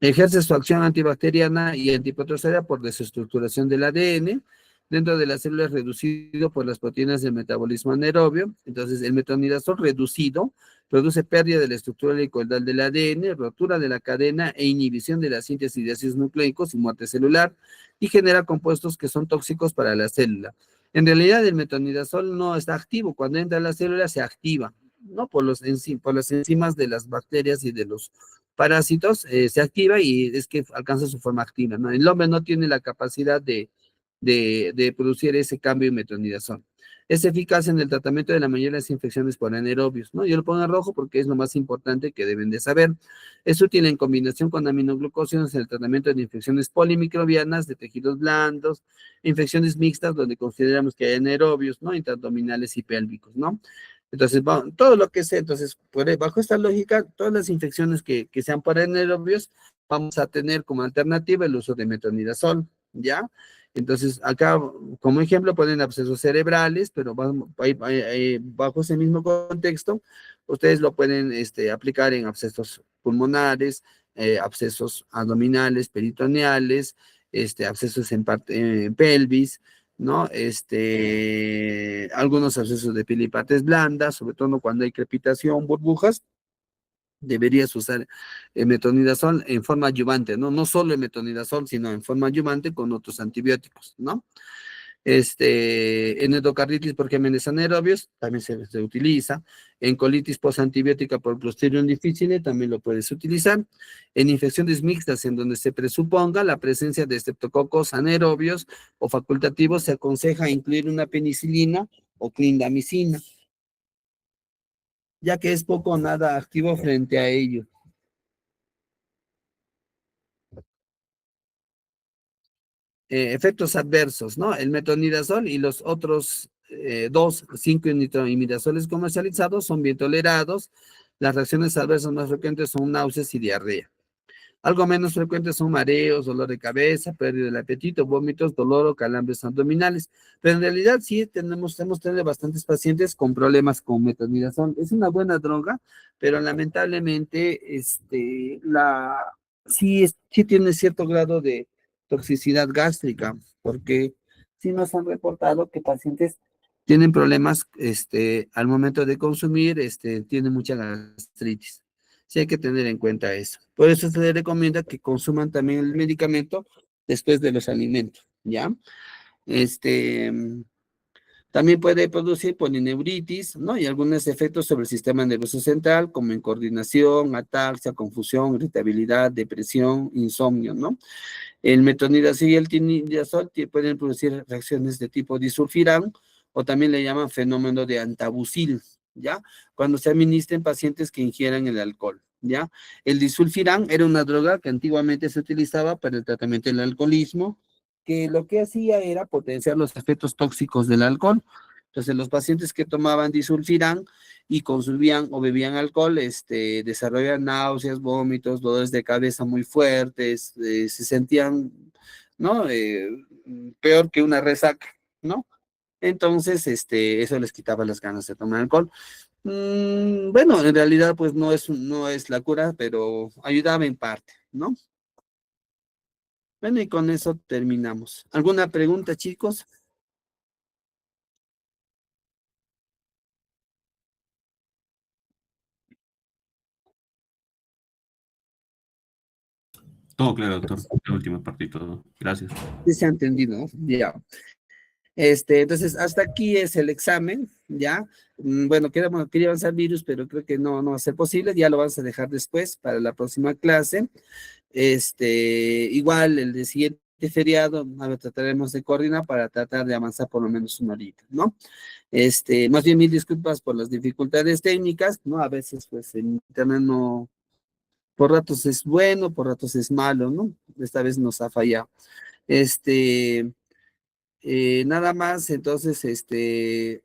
A: Ejerce su acción antibacteriana y antiprotozoaria por desestructuración del ADN. Dentro de la célula es reducido por las proteínas del metabolismo anaerobio. Entonces, el metronidazol reducido produce pérdida de la estructura helicoidal del ADN, rotura de la cadena e inhibición de la síntesis de ácidos nucleicos y muerte celular, y genera compuestos que son tóxicos para la célula. En realidad, el metronidazol no está activo. Cuando entra a la célula, se activa, ¿no? Por las enzimas de las bacterias y de los parásitos, se activa y es que alcanza su forma activa, ¿no? El hombre no tiene la capacidad de producir ese cambio en metronidazol. Es eficaz en el tratamiento de la mayoría de las infecciones por anaerobios, ¿no? Yo lo pongo en rojo porque es lo más importante que deben de saber. Es útil en combinación con aminoglucósidos en el tratamiento de infecciones polimicrobianas, de tejidos blandos, infecciones mixtas donde consideramos que hay anaerobios, ¿no? Intraabdominales y pélvicos, ¿no? Entonces, todo lo que sea, entonces, bajo esta lógica, todas las infecciones que sean por anaerobios, vamos a tener como alternativa el uso de metronidazol, ¿ya? Entonces, acá, como ejemplo, ponen abscesos cerebrales, pero bajo ese mismo contexto, ustedes lo pueden aplicar en abscesos pulmonares, abscesos abdominales, peritoneales, abscesos en pelvis, ¿no? Algunos abscesos de piel y partes blandas, sobre todo cuando hay crepitación, burbujas, deberías usar metronidazol en forma adyuvante, ¿no? No solo el metronidazol, sino en forma adyuvante con otros antibióticos, ¿no? En endocarditis por gérmenes anaerobios también se utiliza. En colitis postantibiótica por Clostridium difficile también lo puedes utilizar. En infecciones mixtas en donde se presuponga la presencia de estreptococos anaerobios o facultativos, se aconseja incluir una penicilina o clindamicina, ya que es poco o nada activo frente a ello. Efectos adversos, ¿no? El metronidazol y los otros dos 5-nitroimidazoles comercializados son bien tolerados. Las reacciones adversas más frecuentes son náuseas y diarrea. Algo menos frecuentes son mareos, dolor de cabeza, pérdida del apetito, vómitos, dolor o calambres abdominales. Pero en realidad sí hemos tenido bastantes pacientes con problemas con metronidazol. Es una buena droga, pero lamentablemente sí tiene cierto grado de toxicidad gástrica, porque sí nos han reportado que pacientes tienen problemas al momento de consumir, tienen mucha gastritis. Sí hay que tener en cuenta eso. Por eso se les recomienda que consuman también el medicamento después de los alimentos, ¿ya? Este, También puede producir polineuritis, ¿no? Y algunos efectos sobre el sistema nervioso central, como en coordinación, ataxia, confusión, irritabilidad, depresión, insomnio, ¿no? El metronidazol y el tinidazol pueden producir reacciones de tipo disulfiram, o también le llaman fenómeno de antabucil, ¿ya? Cuando se administra en pacientes que ingieran el alcohol, ¿ya? El disulfiram era una droga que antiguamente se utilizaba para el tratamiento del alcoholismo, que lo que hacía era potenciar los efectos tóxicos del alcohol. Entonces, los pacientes que tomaban disulfiram y consumían o bebían alcohol, desarrollaban náuseas, vómitos, dolores de cabeza muy fuertes, se sentían, ¿no? Peor que una resaca, ¿no? Entonces, eso les quitaba las ganas de tomar alcohol. Bueno, en realidad, pues no es la cura, pero ayudaba en parte, ¿no? Bueno, y con eso terminamos. ¿Alguna pregunta, chicos?
B: Todo claro, doctor. La última parte y todo. Gracias.
A: Sí se ha entendido, ¿no? Ya. Entonces, hasta aquí es el examen, ¿ya? Bueno, quería avanzar virus, pero creo que no va a ser posible, ya lo vamos a dejar después para la próxima clase. Igual el de siguiente feriado, a ver, trataremos de coordinar para tratar de avanzar por lo menos una horita, ¿no? Más bien mil disculpas por las dificultades técnicas, ¿no? A veces, pues, el internet no, por ratos es bueno, por ratos es malo, ¿no? Esta vez nos ha fallado. Este, Nada más, entonces, de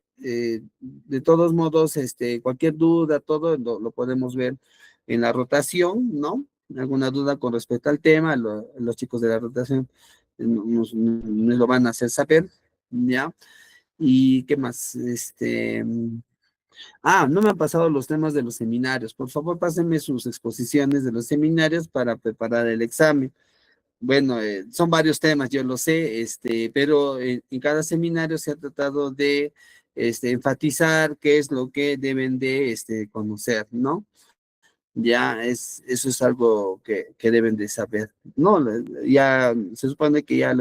A: todos modos, cualquier duda, todo lo podemos ver en la rotación, ¿no? Alguna duda con respecto al tema, los chicos de la rotación nos lo van a hacer saber, ¿ya? ¿Y qué más? No me han pasado los temas de los seminarios. Por favor, pásenme sus exposiciones de los seminarios para preparar el examen. Bueno, son varios temas, yo lo sé, pero en cada seminario se ha tratado de enfatizar qué es lo que deben de conocer, ¿no? Eso es algo que deben de saber, ¿no? Ya se supone que ya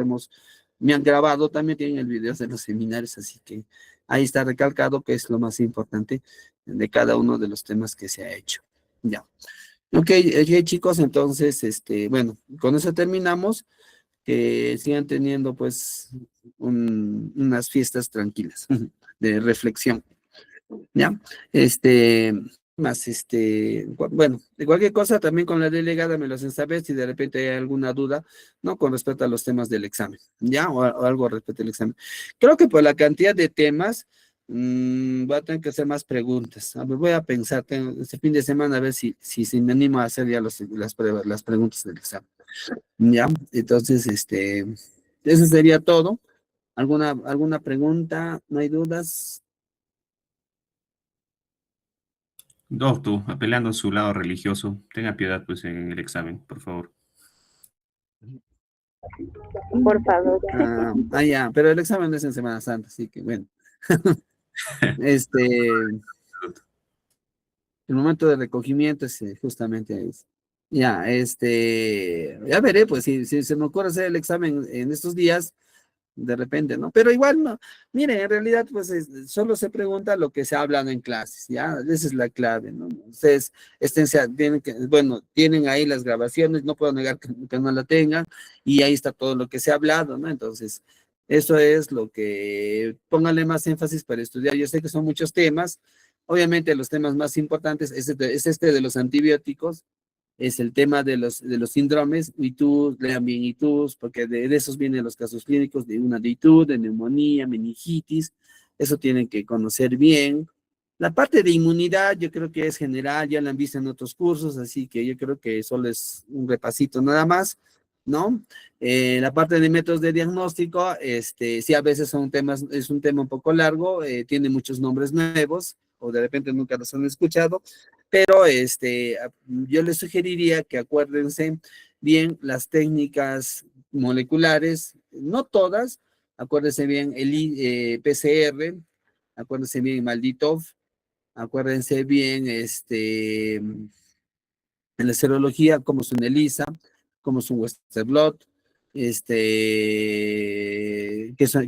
A: me han grabado, también tienen el video de los seminarios, así que ahí está recalcado que es lo más importante de cada uno de los temas que se ha hecho. Ya. Ok, chicos, entonces, bueno, con eso terminamos. Que sigan teniendo, pues, unas fiestas tranquilas de reflexión, ¿ya? Este, bueno, de cualquier cosa, también con la delegada me lo hacen saber si de repente hay alguna duda, ¿no? Con respecto a los temas del examen, ¿ya? O algo respecto al examen. Creo que por la cantidad de temas, voy a tener que hacer más preguntas. A ver, voy a pensar este fin de semana a ver si me animo a hacer ya las pruebas, las preguntas del examen, ¿ya? Entonces, eso sería todo. ¿Alguna pregunta? ¿No hay dudas?
B: Doctor, apelando a su lado religioso, tenga piedad pues en el examen, por favor.
C: Por favor.
A: Ya, pero el examen es en Semana Santa, así que bueno. El momento de recogimiento es justamente es. Ya, ya veré, pues si se me ocurre hacer el examen en estos días, de repente, ¿no? Pero igual no. Mire, en realidad, pues solo se pregunta lo que se ha hablado en clases, ¿ya? Esa es la clave, ¿no? Ustedes bueno, tienen ahí las grabaciones, no puedo negar que no la tengan, y ahí está todo lo que se ha hablado, ¿no? Entonces, eso es lo que, póngale más énfasis para estudiar. Yo sé que son muchos temas, obviamente los temas más importantes es este de los antibióticos, es el tema de los síndromes, ITUS, lean bien ITUS, porque de esos vienen los casos clínicos de una de ITUS, de neumonía, meningitis, eso tienen que conocer bien. La parte de inmunidad yo creo que es general, ya la han visto en otros cursos, así que yo creo que solo es un repasito nada más, ¿no? La parte de métodos de diagnóstico, sí a veces es un tema un poco largo, tiene muchos nombres nuevos, o de repente nunca los han escuchado, pero yo les sugeriría que acuérdense bien las técnicas moleculares, no todas, acuérdense bien el PCR, acuérdense bien Malditov, acuérdense bien en la serología, como es un ELISA, como es un Western blot, que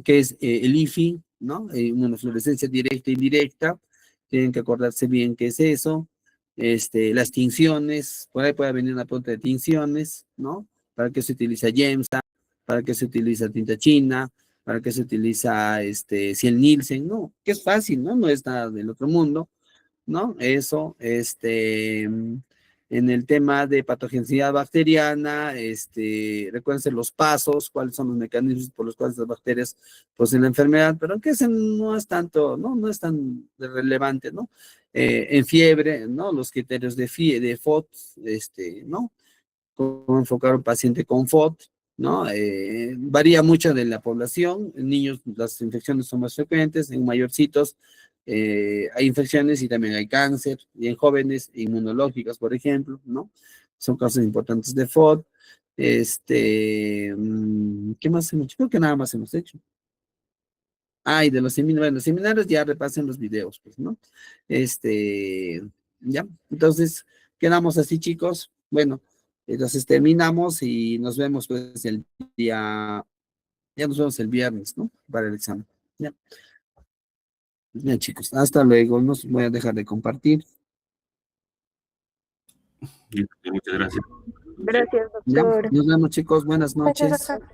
A: es el IFI, ¿no? Inmunofluorescencia directa e indirecta, tienen que acordarse bien qué es eso, las tinciones, por ahí puede venir una pregunta de tinciones, ¿no? ¿Para qué se utiliza YEMSA? ¿Para qué se utiliza tinta china? ¿Para qué se utiliza Ciel Nielsen? No, que es fácil, ¿no? No es nada del otro mundo, ¿no? Eso, en el tema de patogenicidad bacteriana, recuérdense los pasos, cuáles son los mecanismos por los cuales las bacterias poseen la enfermedad, pero que ese no es tanto, ¿no? No es tan relevante, ¿no? En fiebre, ¿no? Los criterios de FOD, ¿no? Cómo enfocar a un paciente con FOD, ¿no? Varía mucho de la población. En niños las infecciones son más frecuentes, en mayorcitos hay infecciones y también hay cáncer, y en jóvenes inmunológicas, por ejemplo, ¿no? Son casos importantes de FOD. ¿Qué más hemos hecho? Creo que nada más hemos hecho. Y de los seminarios, bueno, los seminarios ya repasen los videos, pues, ¿no? Ya, entonces, quedamos así, chicos. Bueno, Entonces terminamos y nos vemos pues el día, ya nos vemos el viernes, ¿no? Para el examen. Ya, ya chicos, hasta luego, no voy a dejar de compartir.
B: Listo, muchas gracias.
C: Gracias,
A: Ya,
C: doctor.
A: nos vemos chicos, buenas
D: Gracias,
A: noches.
D: doctor.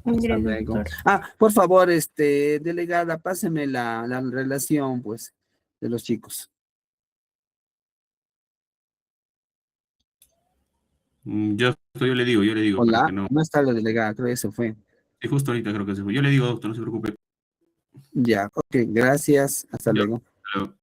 A: Hasta
D: Gracias,
A: luego.
D: doctor.
A: Por favor, delegada, páseme la relación, pues, de los chicos.
B: Yo le digo, para
A: Hola,
B: que no.
A: no está la delegada, creo que se fue.
B: Sí, justo ahorita creo que se fue. Yo le digo, doctor, no se preocupe.
A: Ya, ok, gracias, hasta
B: Ya,
A: luego.
B: hasta luego.